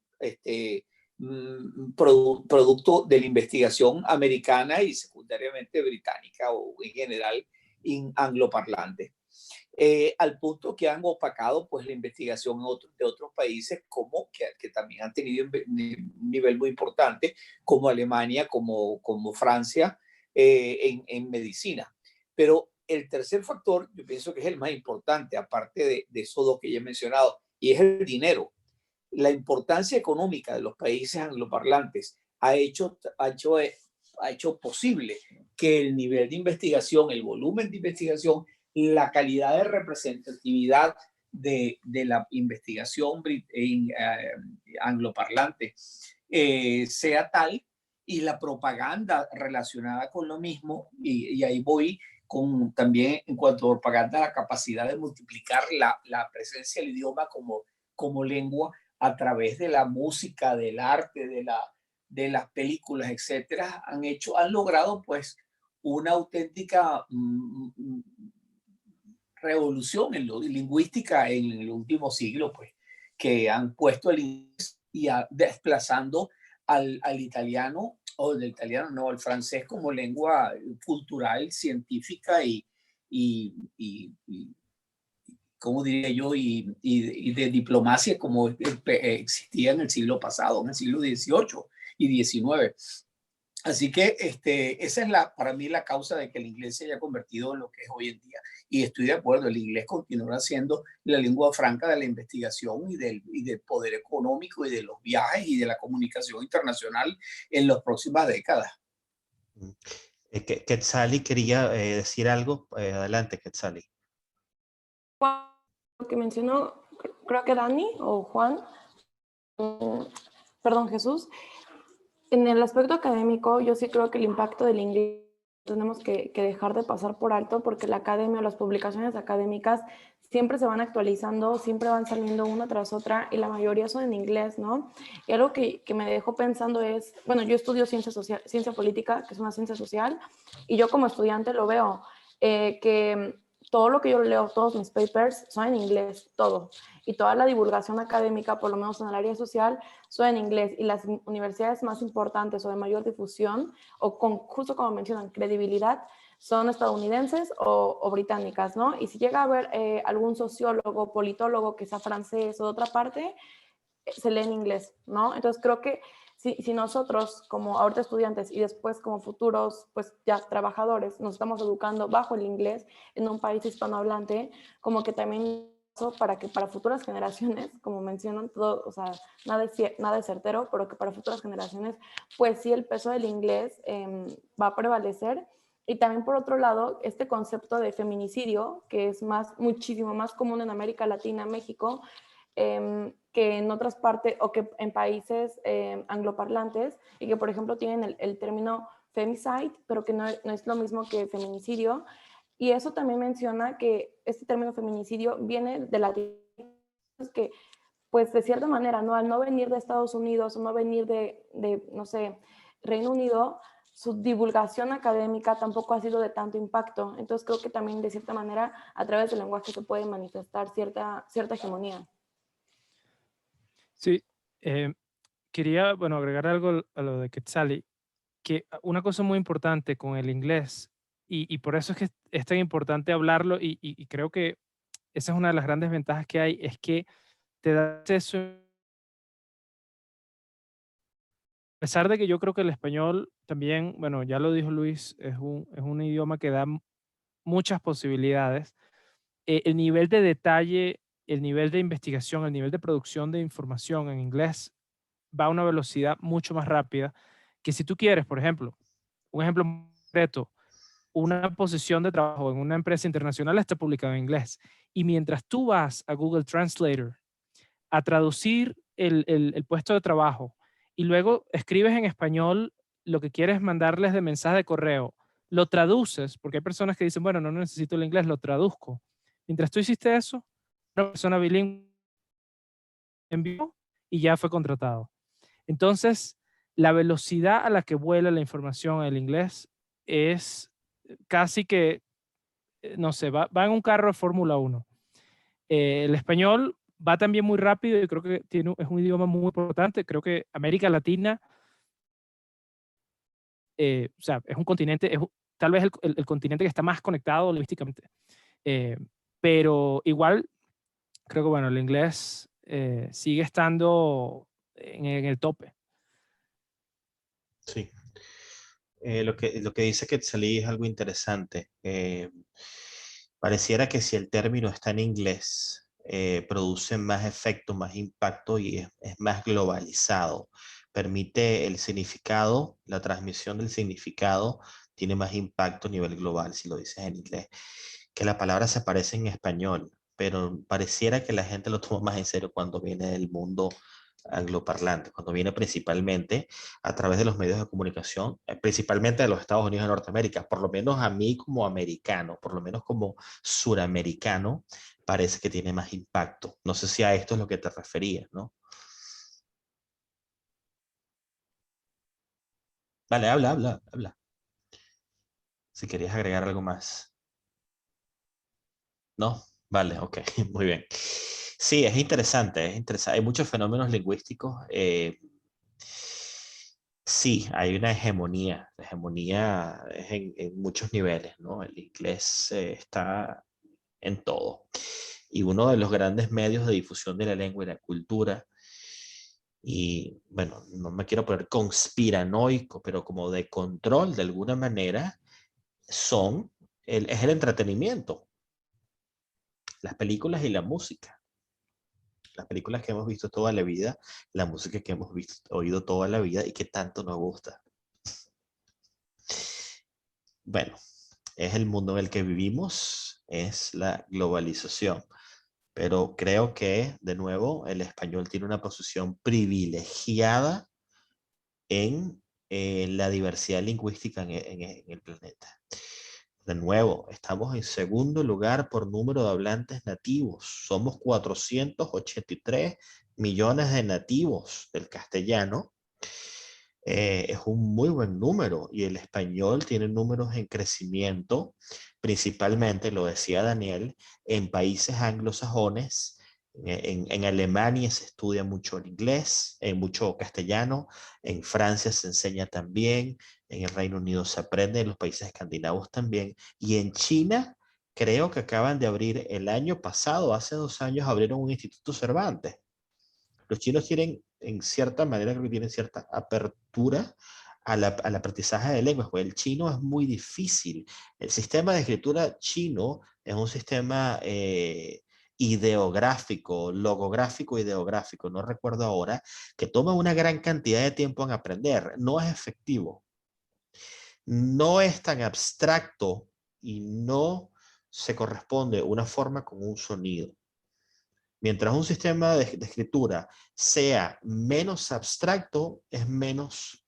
producto de la investigación americana y secundariamente británica o en general angloparlante. Al punto que han opacado pues la investigación de otros países como que también han tenido un nivel muy importante, como Alemania, como Francia, en medicina. Pero el tercer factor, yo pienso que es el más importante, aparte de esos dos que ya he mencionado, y es el dinero. La importancia económica de los países angloparlantes ha hecho posible que el nivel de investigación, el volumen de investigación, la calidad de representatividad de la investigación angloparlante sea tal, y la propaganda relacionada con lo mismo, y ahí voy también en cuanto a propaganda, la capacidad de multiplicar la presencia del idioma como lengua a través de la música, del arte, de las películas, etcétera, han logrado pues una auténtica revolución en lingüística en el último siglo, pues, que han puesto el inglés y desplazando al italiano, o del italiano no, al francés como lengua cultural, científica y ¿cómo diría yo? Y de diplomacia como existía en el siglo pasado, en el siglo XVIII y XIX. Así que esa es para mí la causa de que el inglés se haya convertido en lo que es hoy en día. Y estoy de acuerdo, el inglés continuará siendo la lengua franca de la investigación y del poder económico y de los viajes y de la comunicación internacional en las próximas décadas. Quetzali quería decir algo. Adelante, Quetzali. Lo que mencionó, creo que Dani o Juan, perdón, Jesús, en el aspecto académico, yo sí creo que el impacto del inglés tenemos que dejar de pasar por alto, porque la academia o las publicaciones académicas siempre se van actualizando, siempre van saliendo una tras otra y la mayoría son en inglés, ¿no? Y algo que me dejó pensando es, bueno, yo estudio ciencia política, que es una ciencia social, y yo como estudiante lo veo, que todo lo que yo leo, todos mis papers son en inglés, todo. Y toda la divulgación académica, por lo menos en el área social, son en inglés. Y las universidades más importantes o de mayor difusión, o justo como mencionan, credibilidad, son estadounidenses o británicas, ¿no? Y si llega a haber algún sociólogo, politólogo que sea francés o de otra parte, se lee en inglés, ¿no? Entonces creo que si nosotros como ahorita estudiantes y después como futuros pues ya trabajadores nos estamos educando bajo el inglés en un país hispanohablante, como que también para que para futuras generaciones, como mencionan todo, o sea, nada es certero, pero que para futuras generaciones, pues sí, el peso del inglés va a prevalecer. Y también por otro lado, este concepto de feminicidio, que es muchísimo más común en América Latina, México, que en otras partes o que en países angloparlantes, y que por ejemplo tienen el término femicide, pero que no es lo mismo que feminicidio. Y eso también menciona que este término feminicidio viene de la que, pues de cierta manera, ¿no? Al no venir de Estados Unidos o no venir de, no sé, Reino Unido, su divulgación académica tampoco ha sido de tanto impacto. Entonces creo que también de cierta manera a través del lenguaje se puede manifestar cierta hegemonía. Sí, quería, bueno, agregar algo a lo de Quetzali, que una cosa muy importante con el inglés, y por eso es que es tan importante hablarlo, y creo que esa es una de las grandes ventajas que hay, es que te da acceso, a pesar de que yo creo que el español también, bueno, ya lo dijo Luis, es un idioma que da muchas posibilidades. El nivel de detalle, el nivel de investigación, el nivel de producción de información en inglés va a una velocidad mucho más rápida que si tú quieres, por ejemplo, un ejemplo concreto, una posición de trabajo en una empresa internacional está publicada en inglés. Y mientras tú vas a Google Translator a traducir el puesto de trabajo y luego escribes en español lo que quieres mandarles de mensaje de correo, lo traduces, porque hay personas que dicen, bueno, no necesito el inglés, lo traduzco. Mientras tú hiciste eso, una persona bilingüe envió y ya fue contratado. Entonces, la velocidad a la que vuela la información en el inglés es casi que, no sé, va en un carro de Fórmula 1. El español va también muy rápido y creo que es un idioma muy importante. Creo que América Latina, o sea, es un continente, tal vez el continente que está más conectado lingüísticamente. Eh, pero igual, creo que, bueno, el inglés sigue estando en el tope. Sí. Lo que dice Quetzalí es algo interesante. Pareciera que si el término está en inglés, produce más efecto, más impacto y es más globalizado. Permite el significado, la transmisión del significado tiene más impacto a nivel global si lo dices en inglés. Que la palabra se parece en español, pero pareciera que la gente lo toma más en serio cuando viene del mundo angloparlante, cuando viene principalmente a través de los medios de comunicación, principalmente de los Estados Unidos de Norteamérica, por lo menos a mí como americano, por lo menos como suramericano, parece que tiene más impacto. No sé si a esto es lo que te referías, ¿no? Vale, habla. Si querías agregar algo más. ¿No? Vale, ok, muy bien. Sí, es interesante, es interesante. Hay muchos fenómenos lingüísticos. Sí, hay una hegemonía. La hegemonía es en muchos niveles, ¿no? El inglés está en todo. Y uno de los grandes medios de difusión de la lengua y la cultura, y bueno, no me quiero poner conspiranoico, pero como de control de alguna manera, es el entretenimiento, las películas y la música. Las películas que hemos visto toda la vida, la música que hemos oído toda la vida y que tanto nos gusta. Bueno, es el mundo en el que vivimos, es la globalización. Pero creo que, de nuevo, el español tiene una posición privilegiada en la diversidad lingüística en el planeta. De nuevo, estamos en segundo lugar por número de hablantes nativos. Somos 483 millones de nativos del castellano. Es un muy buen número y el español tiene números en crecimiento, principalmente, lo decía Daniel, en países anglosajones. En Alemania se estudia mucho el inglés, mucho castellano, en Francia se enseña también, en el Reino Unido se aprende, en los países escandinavos también, y en China creo que acaban de abrir el año pasado, hace 2 años, abrieron un Instituto Cervantes. Los chinos tienen, en cierta manera, creo que tienen cierta apertura al aprendizaje de lenguas, porque el chino es muy difícil. El sistema de escritura chino es un sistema ideográfico, logográfico, ideográfico, no recuerdo ahora, que toma una gran cantidad de tiempo en aprender. No es efectivo. No es tan abstracto y no se corresponde una forma con un sonido. Mientras un sistema de escritura sea menos abstracto, es menos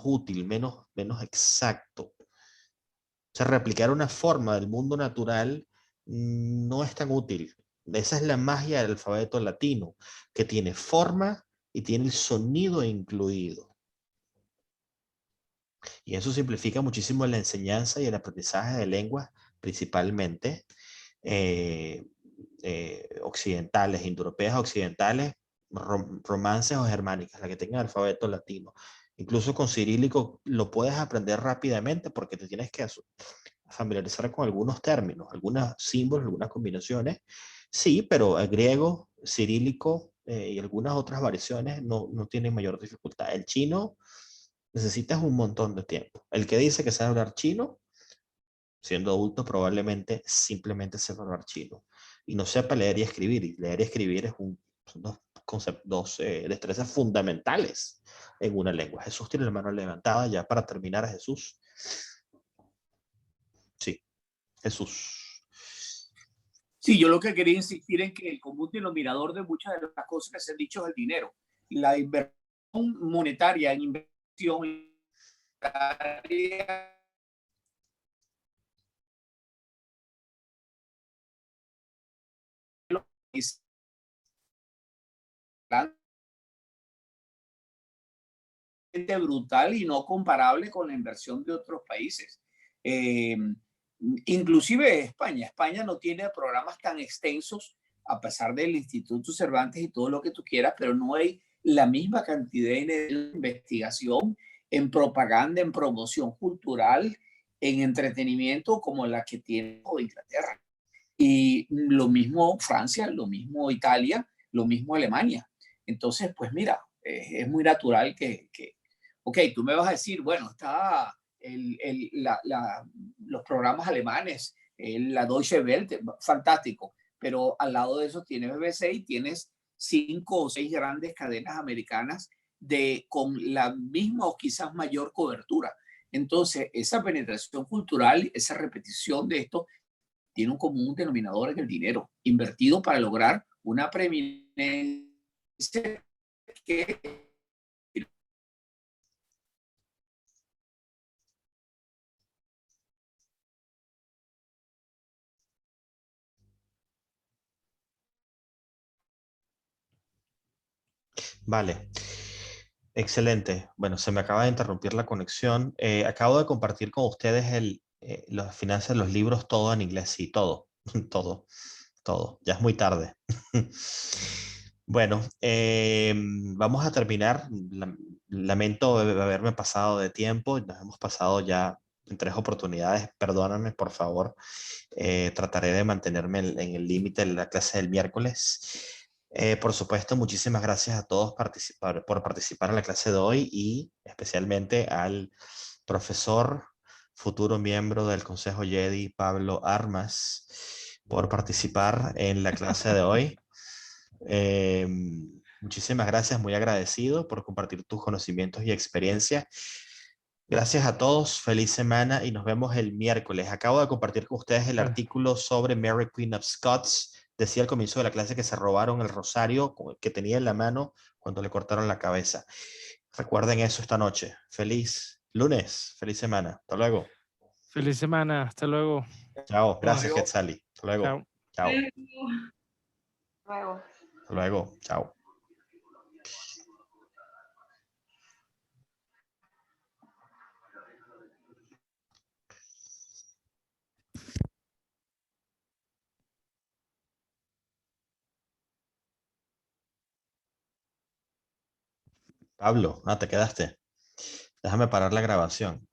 útil, menos exacto. O sea, replicar una forma del mundo natural no es tan útil. Esa es la magia del alfabeto latino, que tiene forma y tiene el sonido incluido. Y eso simplifica muchísimo la enseñanza y el aprendizaje de lenguas, principalmente occidentales, indoeuropeas occidentales, romances o germánicas, la que tengan alfabeto latino. Incluso con cirílico lo puedes aprender rápidamente porque te tienes que familiarizar con algunos términos, algunos símbolos, algunas combinaciones. Sí, pero el griego, cirílico y algunas otras variaciones no tienen mayor dificultad. El chino necesitas un montón de tiempo. El que dice que sabe hablar chino, siendo adulto, probablemente simplemente sepa hablar chino y no sepa leer y escribir. Y leer y escribir son dos destrezas fundamentales en una lengua. Jesús tiene la mano levantada ya para terminar a Jesús. Sí, Jesús. Sí, yo lo que quería insistir en que el común denominador de muchas de las cosas que se han dicho es el dinero. La inversión monetaria en inversión es brutal y no comparable con la inversión de otros países. Inclusive España. España no tiene programas tan extensos, a pesar del Instituto Cervantes y todo lo que tú quieras, pero no hay la misma cantidad de investigación en propaganda, en promoción cultural, en entretenimiento como la que tiene Inglaterra. Y lo mismo Francia, lo mismo Italia, lo mismo Alemania. Entonces, pues mira, es muy natural ok, tú me vas a decir, bueno, está los programas alemanes, la Deutsche Welle, fantástico, pero al lado de eso tienes BBC y tienes 5 o 6 grandes cadenas americanas con la misma o quizás mayor cobertura. Entonces, esa penetración cultural, esa repetición de esto, tiene un común denominador en el dinero invertido para lograr una preeminencia que Vale. Excelente. Bueno, se me acaba de interrumpir la conexión. Acabo de compartir con ustedes las finanzas de los libros, todo en inglés, sí, todo, todo, todo. Ya es muy tarde. Bueno, vamos a terminar. Lamento haberme pasado de tiempo. Nos hemos pasado ya en 3 oportunidades. Perdóname, por favor. Trataré de mantenerme en el límite de la clase del miércoles. Por supuesto, muchísimas gracias a todos por participar en la clase de hoy y especialmente al profesor, futuro miembro del Consejo Jedi, Pablo Armas, por participar en la clase de hoy. Muchísimas gracias, muy agradecido por compartir tus conocimientos y experiencia. Gracias a todos, feliz semana y nos vemos el miércoles. Acabo de compartir con ustedes el artículo sobre Mary Queen of Scots. Decía al comienzo de la clase que se robaron el rosario que tenía en la mano cuando le cortaron la cabeza. Recuerden eso esta noche. Feliz lunes, feliz semana. Hasta luego. Feliz semana, hasta luego. Chao, gracias Quetzali. Hasta luego. Chao. Chao. Luego. Hasta luego. Chao. Pablo, te quedaste. Déjame parar la grabación.